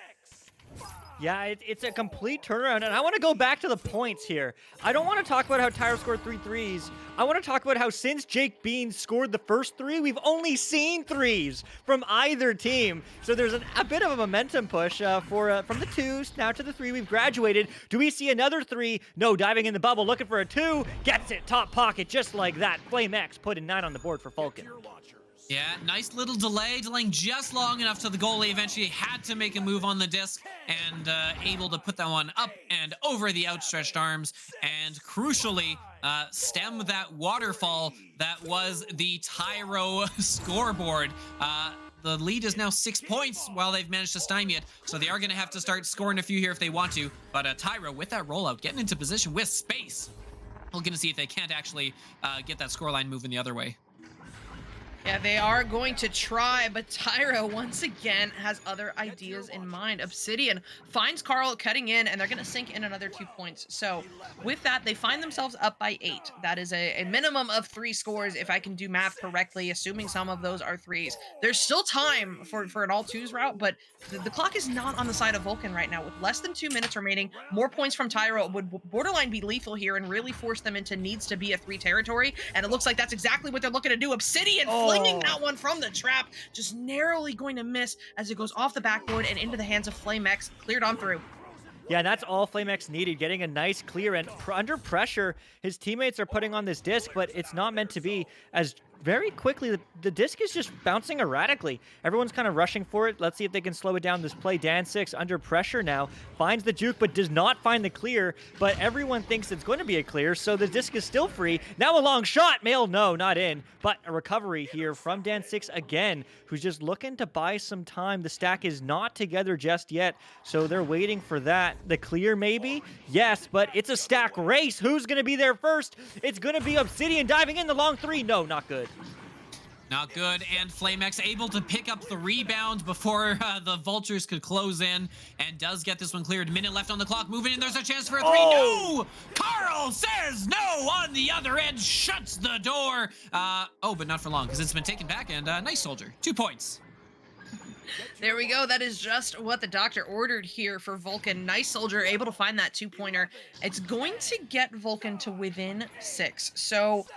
S6: Yeah, it's a complete turnaround, and I want to go back to the points here. I don't want to talk about how Tyro scored 3 threes. I want to talk about how since Jake Beans scored the first 3, we've only seen 3s from either team. So there's a bit of a momentum push from the 2s now to the 3. We've graduated. Do we see another 3? No, diving in the bubble, looking for a 2. Gets it, top pocket, just like that. FlameX putting 9 on the board for Vulcan.
S1: Yeah, nice little delay, delaying just long enough till the goalie eventually had to make a move on the disc, and able to put that one up and over the outstretched arms, and crucially stem that waterfall that was the Tyro scoreboard. The lead is now 6 points while they've managed to stymie it, so they are going to have to start scoring a few here if they want to, but Tyro with that rollout, getting into position with space. Looking to see if they can't actually get that scoreline moving the other way.
S2: Yeah, they are going to try, but Tyro once again has other ideas in mind. Obsidian finds Carl cutting in, and they're going to sink in another 2 points. So with that, they find themselves up by 8. That is a minimum of 3 scores, if I can do math correctly, assuming some of those are 3s. There's still time for an all-2s route, but the clock is not on the side of Vulcan right now. With less than 2 minutes remaining, more points from Tyro would borderline be lethal here and really force them into needs to be a 3 territory, and it looks like that's exactly what they're looking to do. Obsidian flinging that one from the trap, just narrowly going to miss as it goes off the backboard and into the hands of FlameX, cleared on through.
S6: Yeah, that's all FlameX needed, getting a nice clear, and under pressure, his teammates are putting on this disc, but it's not meant to be, as very quickly, the disc is just bouncing erratically. Everyone's kind of rushing for it. Let's see if they can slow it down. This play, Dan6 under pressure now, finds the juke, but does not find the clear, but everyone thinks it's going to be a clear, so the disc is still free. Now a long shot, Mail, no, not in, but a recovery here from Dan6 again, who's just looking to buy some time. The stack is not together just yet, so they're waiting for that. The clear, maybe? Yes, but it's a stack race. Who's going to be there first? It's going to be Obsidian diving in the long 3. No, not good.
S1: Not good, and FlameX able to pick up the rebound before the Vultures could close in, and does get this one cleared. Minute left on the clock, moving in, there's a chance for a 3. No! Carl says no on the other end, shuts the door. But not for long, because it's been taken back, and nice soldier, 2 points.
S2: There we go. That is just what the doctor ordered here for Vulcan. Nice soldier, able to find that 2-pointer. It's going to get Vulcan to within 6. So,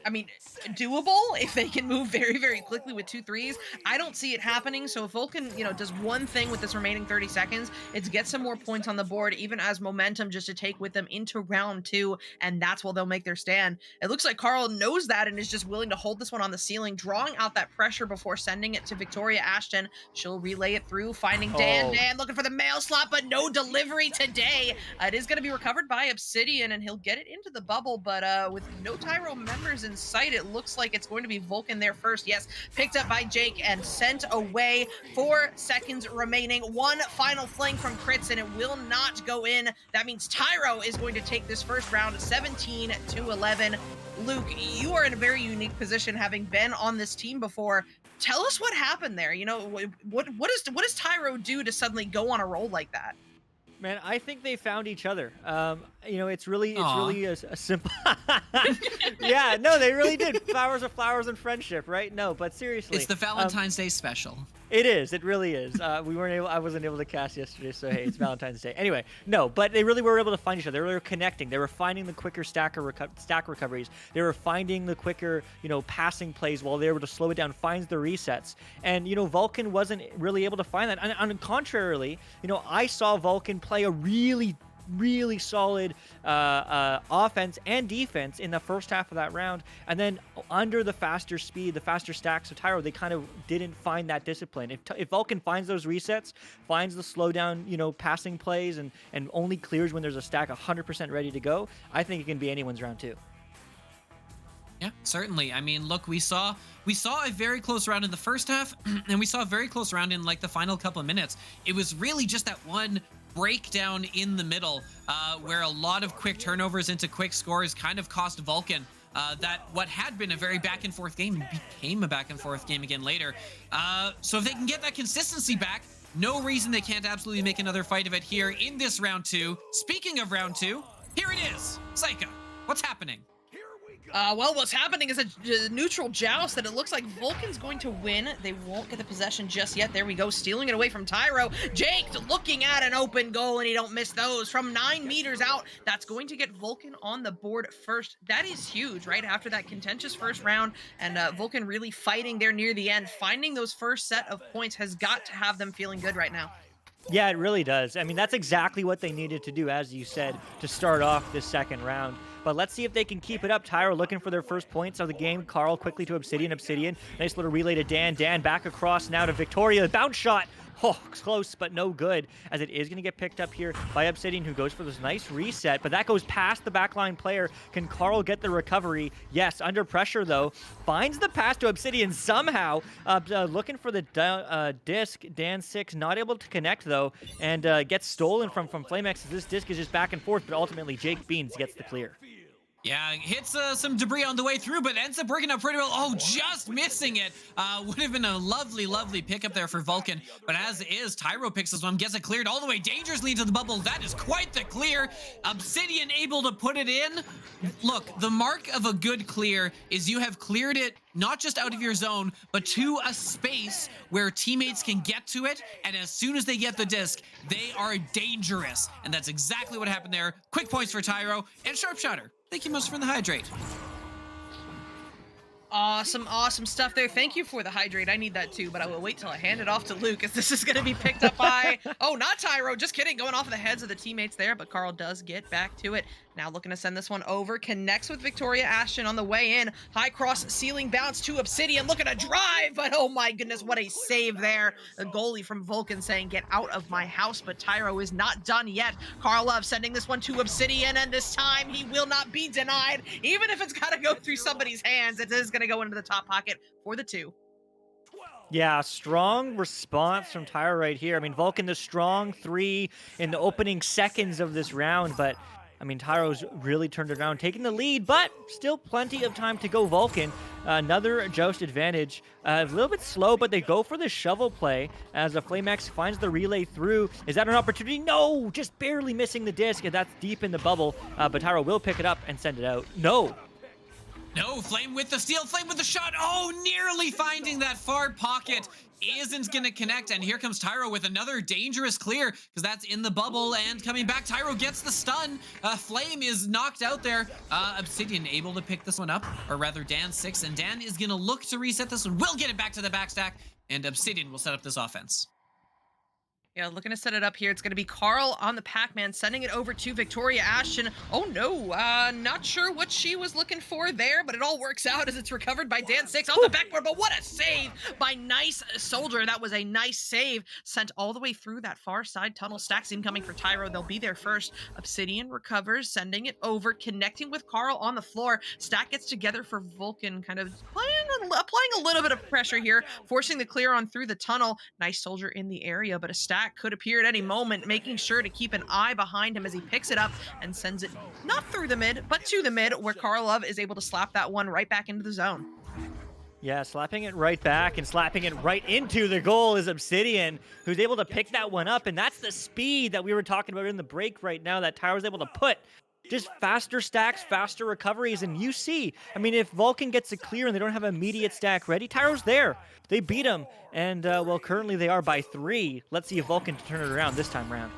S2: I mean, doable if they can move very, very quickly with 2 3s. I don't see it happening. So if Vulcan, does one thing with this remaining 30 seconds, it's get some more points on the board, even as momentum just to take with them into round 2, and that's where they'll make their stand. It looks like Carl knows that and is just willing to hold this one on the ceiling, drawing out that pressure before sending it to Victoria Ashton. She'll relay it through, finding Dan. Dan looking for the mail slot, but no delivery today. It is going to be recovered by Obsidian, and he'll get it into the bubble, but with no Tyro members in sight, it looks like it's going to be Vulcan there first. Yes, picked up by Jake and sent away. 4 seconds remaining. One final fling from Crits, and it will not go in. That means Tyro is going to take this first round 17-11. Luke, you are in a very unique position, having been on this team before. Tell us what happened there. What does Tyro do to suddenly go on a roll like that?
S6: Man, I think they found each other. It's really a simple. Yeah, no, they really did. Flowers are flowers and friendship, right? No, but seriously,
S1: It's the Valentine's Day special.
S6: it is. It really is. I wasn't able to cast yesterday, so hey, it's Valentine's Day. Anyway, no, but they really were able to find each other. They were connecting. They were finding the quicker stack recoveries. They were finding the quicker, passing plays while they were able to slow it down, finds the resets. And Vulcan wasn't really able to find that. And contrarily, I saw Vulcan play a really solid offense and defense in the first half of that round, and then under the faster speed, the faster stacks of Tyro, they kind of didn't find that discipline. If Vulcan finds those resets, finds the slowdown, passing plays, and only clears when there's a stack 100% ready to go, I think it can be anyone's round 2.
S1: Yeah, certainly. I mean, look, we saw a very close round in the first half, and we saw a very close round in like the final couple of minutes. It was really just that one breakdown in the middle where a lot of quick turnovers into quick scores kind of cost Vulcan that what had been a very back and forth game became a back and forth game again later. So if they can get that consistency back, no reason they can't absolutely make another fight of it here in this round 2. Speaking of round 2, here it is. Psycho, what's happening?
S2: Well, what's happening is a neutral joust that it looks like Vulcan's going to win. They won't get the possession just yet. There we go, stealing it away from Tyro. Jake looking at an open goal, and he don't miss those from 9 meters out. That's going to get Vulcan on the board first. That is huge, right? After that contentious first round, and Vulcan really fighting there near the end. Finding those first set of points has got to have them feeling good right now.
S6: Yeah, it really does. I mean, that's exactly what they needed to do, as you said, to start off this second round. But let's see if they can keep it up. Tyro looking for their first points of the game. Carl quickly to Obsidian. Nice little relay to Dan. Dan back across now to Victoria. The bounce shot. Oh, close, but no good, as it is going to get picked up here by Obsidian, who goes for this nice reset, but that goes past the backline player. Can Carl get the recovery? Yes, under pressure, though. Finds the pass to Obsidian somehow. Looking for the disc. Dan6 not able to connect, though, and gets stolen from FlameX. This disc is just back and forth, but ultimately Jake Beans gets the clear.
S1: Yeah, hits some debris on the way through, but ends up working out pretty well. Oh, just missing it. Would have been a lovely, lovely pickup there for Vulcan. But as is, Tyro picks this one, gets it cleared all the way dangerously to the bubble. That is quite the clear. Obsidian able to put it in. Look, the mark of a good clear is you have cleared it not just out of your zone, but to a space where teammates can get to it. And as soon as they get the disc, they are dangerous. And that's exactly what happened there. Quick points for Tyro and Sharpshooter. Thank you much for the hydrate.
S2: Awesome stuff there. Thank you for the hydrate. I need that too, but I will wait till I hand it off to Luke, as this is going to be picked up by... Oh, not Tyro. Just kidding. Going off of the heads of the teammates there, but Carl does get back to it. Now looking to send this one over. Connects with Victoria Ashton on the way in. High cross ceiling bounce to Obsidian. Looking to drive, but oh my goodness, what a save there. The goalie from Vulcan saying, get out of my house, but Tyro is not done yet. Karlov sending this one to Obsidian, and this time he will not be denied. Even if it's got to go through somebody's hands, it is going to go into the top pocket for the 2.
S6: Yeah, strong response from Tyro right here. I mean, Vulcan the strong 3 in the opening seconds of this round, but I mean, Tyro's really turned it around, taking the lead, but still plenty of time to go Vulcan. Another joust advantage. A little bit slow, but they go for the shovel play as the FlameX finds the relay through. Is that an opportunity? No, just barely missing the disc, and that's deep in the bubble, but Tyro will pick it up and send it out. No,
S1: Flame with the steal, Flame with the shot. Oh, nearly finding that far pocket. Isn't going to connect, and here comes Tyro with another dangerous clear, because that's in the bubble, and coming back, Tyro gets the stun. Flame is knocked out there. Obsidian able to pick this one up, or rather Dan 6, and Dan is going to look to reset this one. Will get it back to the backstack, and Obsidian will set up this offense.
S2: Yeah, looking to set it up here. It's going to be Carl on the Pac-Man, sending it over to Victoria Ashton. Oh, no. Not sure what she was looking for there, but it all works out as it's recovered by Dan 6 off the backboard. But what a save by Nice Soldier. That was a nice save. Sent all the way through that far side tunnel. Stacks incoming for Tyro. They'll be there first. Obsidian recovers, sending it over, connecting with Carl on the floor. Stack gets together for Vulcan, kind of applying a little bit of pressure here, forcing the clear on through the tunnel. Nice Soldier in the area, but a Stack could appear at any moment, making sure to keep an eye behind him as he picks it up and sends it not through the mid, but to the mid, where Karlov is able to slap that one right back into the zone.
S6: Yeah, slapping it right back and slapping it right into the goal is Obsidian, who's able to pick that one up, and that's the speed that we were talking about in the break right now that Tyro's able to put. Just faster stacks, faster recoveries, and you see, I mean, if Vulcan gets a clear and they don't have immediate stack ready, Tyro's there. They beat him, and, well, currently they are by 3. Let's see if Vulcan can turn it around this time around.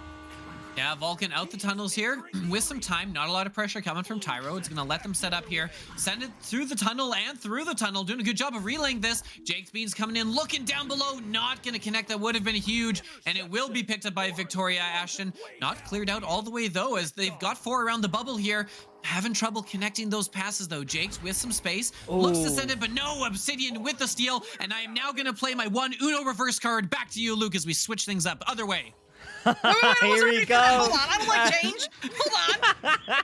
S1: Yeah, Vulcan out the tunnels here with some time. Not a lot of pressure coming from Tyro. It's going to let them set up here. Send it through the tunnel and through the tunnel. Doing a good job of relaying this. Jake's Beans coming in, looking down below. Not going to connect. That would have been huge. And it will be picked up by Victoria Ashton. Not cleared out all the way, though, as they've got 4 around the bubble here. Having trouble connecting those passes, though. Jake's with some space. Looks to send it, but no. Obsidian with the steal. And I am now going to play my one Uno reverse card. Back to you, Luke, as we switch things up. Other way.
S2: Wait,
S6: Here we go.
S2: Hold on, I don't like change. Hold on.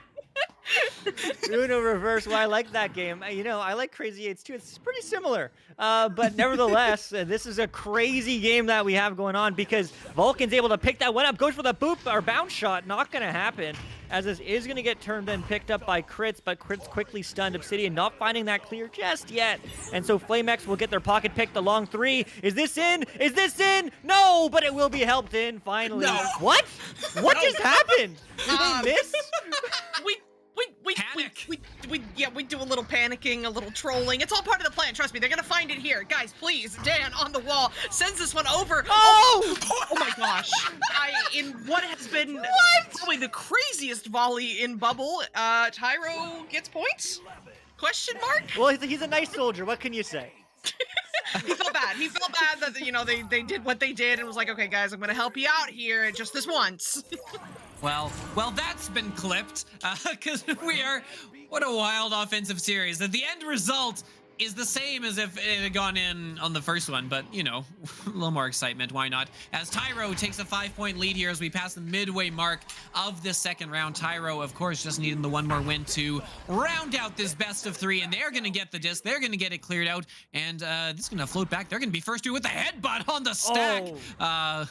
S6: Uno reverse. Well, I like that game. You know, I like Crazy 8s too. It's pretty similar. But nevertheless, this is a crazy game that we have going on because Vulcan's able to pick that one up. Goes for the boop or bounce shot. Not going to happen, as this is going to get turned and picked up by Crits, but Crits quickly stunned. Obsidian not finding that clear just yet. And so FlameX will get their pocket picked. The long 3. Is this in? Is this in? No, but it will be helped in finally.
S1: No.
S6: What? What just happened? Did they miss?
S2: We do a little panicking, a little trolling. It's all part of the plan. Trust me, they're gonna find it here. Guys, please, Dan on the wall sends this one over. Oh my gosh. In what has been probably the craziest volley in Bubble, Tyro gets points? Question mark?
S6: Well, he's a nice soldier. What can you say?
S2: He felt bad. He felt bad that, you know, they did what they did and was like, okay, guys, I'm gonna help you out here just this once.
S1: Well, that's been clipped, because what a wild offensive series. The end result is the same as if it had gone in on the first one, but, you know, a little more excitement, why not? As Tyro takes a 5-point lead here as we pass the midway mark of this second round. Tyro, of course, just needing the one more win to round out this best of 3, and they're going to get the disc. They're going to get it cleared out, and this is going to float back. They're going to be first to with the headbutt on the stack.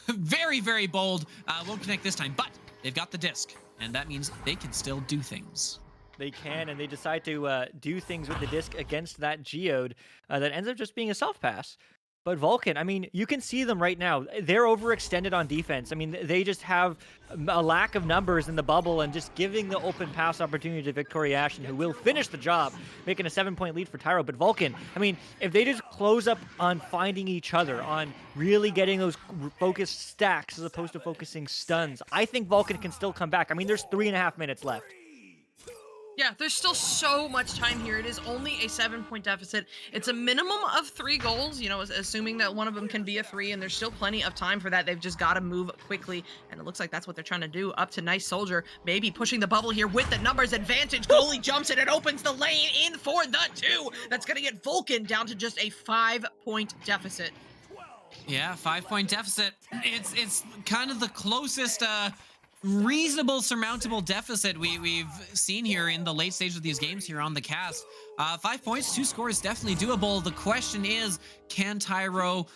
S1: Very, very bold. Won't connect this time, but they've got the disc, and that means they can still do things.
S6: They can, and they decide to do things with the disc against that Geode that ends up just being a self-pass. But Vulcan, I mean, you can see them right now. They're overextended on defense. I mean, they just have a lack of numbers in the bubble and just giving the open pass opportunity to Victoria Ashton, who will finish the job, making a 7-point lead for Tyro. But Vulcan, I mean, if they just close up on finding each other, on really getting those focused stacks as opposed to focusing stuns, I think Vulcan can still come back. I mean, there's 3.5 minutes left.
S2: Yeah, there's still so much time here. It is only a 7-point deficit. It's a minimum of 3 goals, you know, assuming that one of them can be a 3, and there's still plenty of time for that. They've just got to move quickly, and it looks like that's what they're trying to do. Up to Nice Soldier, maybe pushing the bubble here with the numbers advantage. Goalie jumps it and opens the lane in for the 2. That's going to get Vulcan down to just a 5-point deficit.
S1: Yeah, 5-point deficit. It's kind of the closest reasonable surmountable deficit we've seen here in the late stage of these games here on the cast. 5 points, 2 scores, definitely doable. The question is, can Tyro,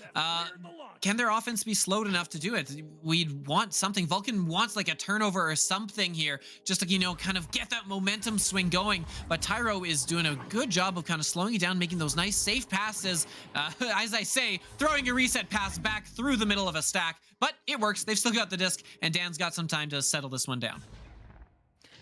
S1: can their offense be slowed enough to do it? We'd want something. Vulcan wants like a turnover or something here, just to, you know, kind of get that momentum swing going. But Tyro is doing a good job of kind of slowing it down, making those nice safe passes. As I say, throwing a reset pass back through the middle of a stack, but it works. They've still got the disc, and Dan's got some time to settle this one down.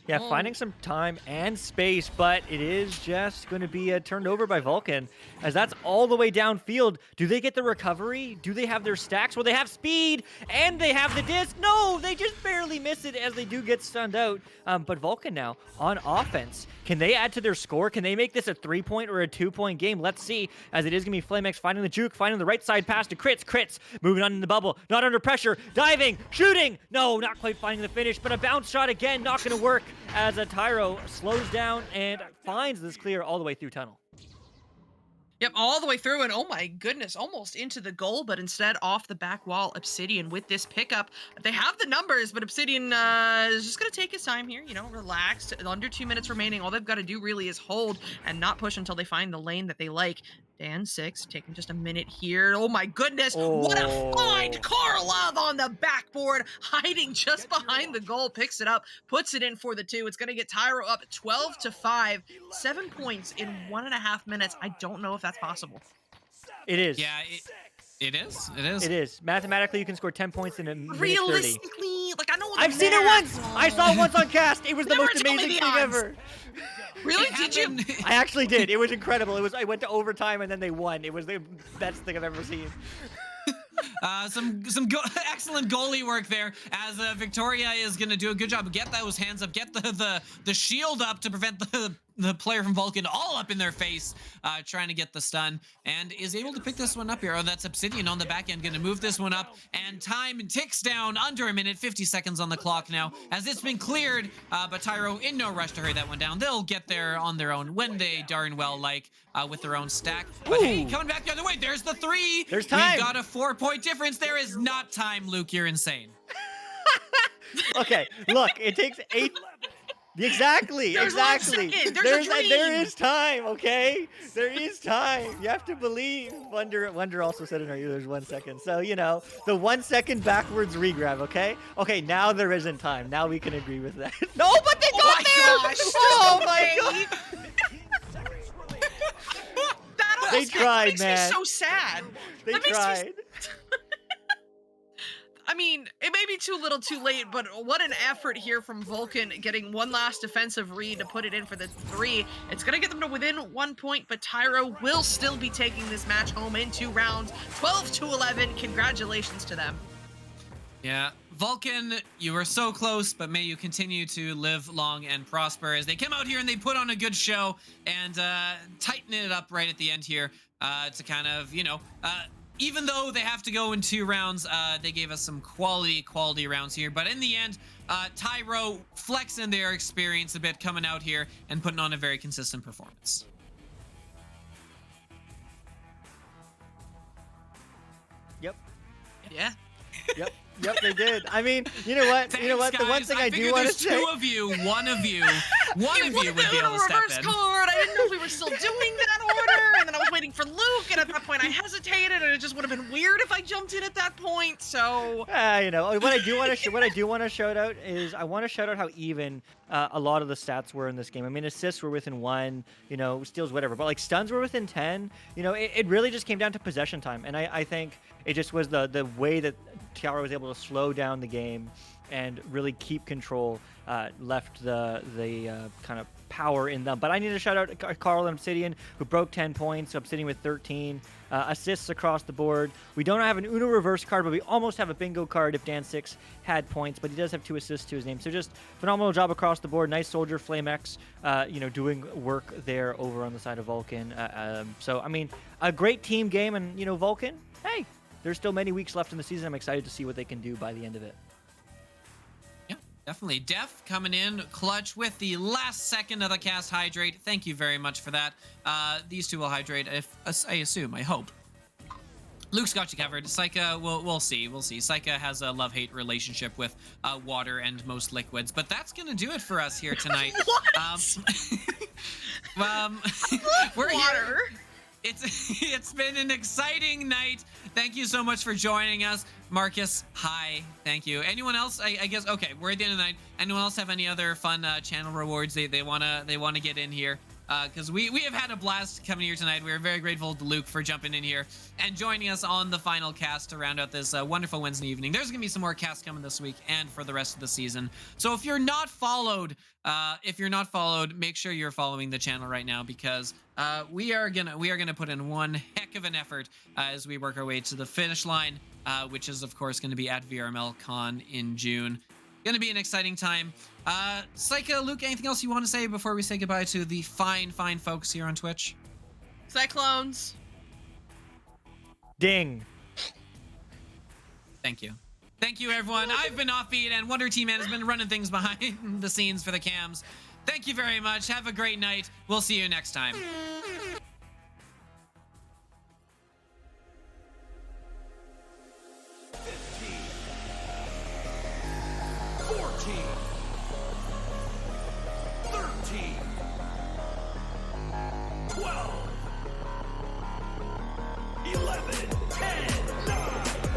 S6: Yeah, finding some time and space, but it is just going to be turned over by Vulcan, as that's all the way downfield. Do they get the recovery? Do they have their stacks? Well, they have speed, and they have the disc. No, they just barely miss it as they do get stunned out. But Vulcan now, on offense, can they add to their score? Can they make this a 3-point or a 2-point game? Let's see, as it is going to be FlameX finding the juke, finding the right side pass to Crits. Crits moving on in the bubble, not under pressure, diving, shooting. No, not quite finding the finish, but a bounce shot again, not going to work, as a Tyro slows down and finds this clear all the way through tunnel.
S2: Yep, all the way through, and oh my goodness, almost into the goal, but instead off the back wall. Obsidian with this pickup. They have the numbers, but Obsidian is just going to take his time here, you know, relaxed. Under 2 minutes remaining. All they've got to do really is hold and not push until they find the lane that they like. Dan 6 taking just a minute here. Oh my goodness, what a find! Karlov on the backboard, hiding just behind the goal, picks it up, puts it in for the 2. It's going to get Tyro up 12-5, 7 points in 1.5 minutes. I don't know if that's possible.
S6: It is.
S1: Yeah, it is. It is.
S6: It is. Mathematically, you can score 10 points in a minute 30.
S2: Realistically, like, I know
S6: I've seen it once! I saw it once on cast! It was the most amazing thing ever!
S2: Really? Did you?
S6: I actually did. It was incredible. I went to overtime and then they won. It was the best thing I've ever seen.
S1: Some excellent goalie work there, as Victoria is going to do a good job. Get those hands up, get the shield up to prevent the player from Vulcan all up in their face, trying to get the stun, and is able to pick this one up here. Oh, that's Obsidian on the back end, going to move this one up, and time ticks down under a minute, 50 seconds on the clock now, as it's been cleared, but Tyro in no rush to hurry that one down. They'll get there on their own when they darn well like, with their own stack. But hey, coming back the other way, there's the 3.
S6: There's time.
S1: We've got a 4-point difference. There is not time, Luke. You're insane.
S6: Okay, look, it takes 8... Exactly,
S2: There's
S6: exactly.
S2: 1 second. There's a dream.
S6: There is time, okay? There is time. You have to believe. Wonder also said in our ear there's 1 second. So, you know, the 1 second backwards regrab, okay? Okay, now there isn't time. Now we can agree with that. No, but they got there!
S2: Gosh.
S6: Oh my god! They tried, man.
S2: Makes me so sad.
S6: They
S2: That makes me
S6: tried.
S2: I mean, it may be too little too late, but what an effort here from Vulcan, getting one last defensive read to put it in for the 3. It's going to get them to within 1 point, but Tyro will still be taking this match home in 2 rounds, 12-11. Congratulations to them.
S1: Yeah, Vulcan, you were so close, but may you continue to live long and prosper, as they come out here and they put on a good show and tighten it up right at the end here to kind of, you know, even though they have to go in 2 rounds, they gave us some quality rounds here. But in the end, Tyro flexing their experience a bit, coming out here and putting on a very consistent performance.
S6: Yep.
S2: Yeah.
S6: Yep. Yep, they did. I mean, you know what?
S1: Thanks,
S6: you know what? The one
S1: guys.
S6: thing I do
S1: figured
S6: want to
S1: there's
S6: say.
S1: two of you. One of you would be
S2: the
S1: able to step
S2: reverse
S1: in.
S2: card. I didn't know if we were still doing that order, and then I was waiting for Luke, and at that point I hesitated, and it just would have been weird if I jumped in at that point. So
S6: You know, what I do want to shout out is I want to shout out how even a lot of the stats were in this game. I mean, assists were within 1, you know, steals, whatever, but like stuns were within 10. You know, it really just came down to possession time, and I think it just was the way that Tiara was able to slow down the game and really keep control, left the kind of power in them. But I need to shout out Carl and Obsidian, who broke 10 points, Obsidian with 13 assists across the board. We don't have an Uno reverse card, but we almost have a bingo card if Dan 6 had points, but he does have 2 assists to his name. So just phenomenal job across the board. Nice soldier, Flame X, you know, doing work there over on the side of Vulcan. So, I mean, a great team game, and, you know, Vulcan, hey, there's still many weeks left in the season. I'm excited to see what they can do by the end of it.
S1: Definitely. Def coming in clutch with the last second of the cast hydrate. Thank you very much for that. These two will hydrate, I assume, I hope. Luke's got you covered. Psycha, we'll see. We'll see. Psycha has a love-hate relationship with water and most liquids, but that's going to do it for us here tonight. We're
S2: water.
S1: here. It's been an exciting night. Thank you so much for joining us. Marcus, hi. Thank you. Anyone else? I guess, okay, we're at the end of the night. Anyone else have any other fun channel rewards they wanna get in here? Because we have had a blast coming here tonight. We're very grateful to Luke for jumping in here and joining us on the final cast to round out this wonderful Wednesday evening. There's gonna be some more casts coming this week and for the rest of the season. So if you're not followed, make sure you're following the channel right now, because we are gonna put in one heck of an effort as we work our way to the finish line, which is of course going to be at VRML Con in June. Gonna be an exciting time. Psycha, Luke, anything else you want to say before we say goodbye to the fine folks here on Twitch?
S2: Cyclones.
S6: Ding.
S1: Thank you. Thank you, everyone. I've been Offbeat, and Wonder Team Man has been running things behind the scenes for the cams. Thank you very much. Have a great night. We'll see you next time.
S4: 14, 13, 12, 11, 10, 9,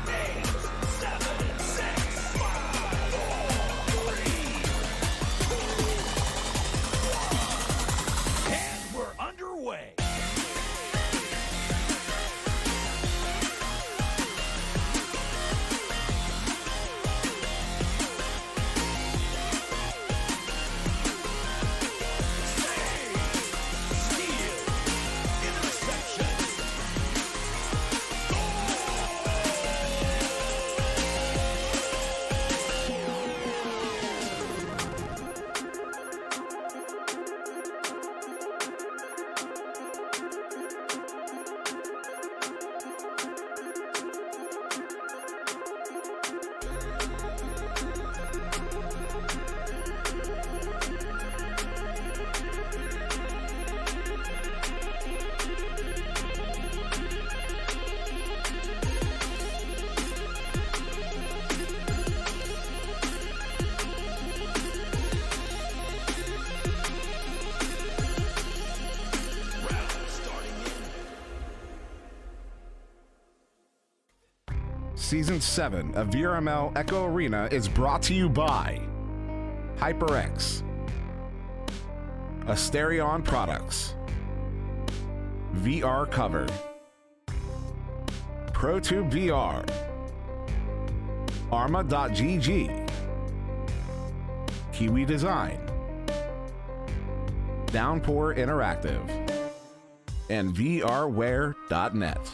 S4: 8, 7, 6, 5, 4, 3, 2, 1. And we're underway.
S7: Season 7 of VRML Echo Arena is brought to you by HyperX, Asterion Products, VR Cover, ProTube VR, Arma.gg, Kiwi Design, Downpour Interactive, and VRware.net.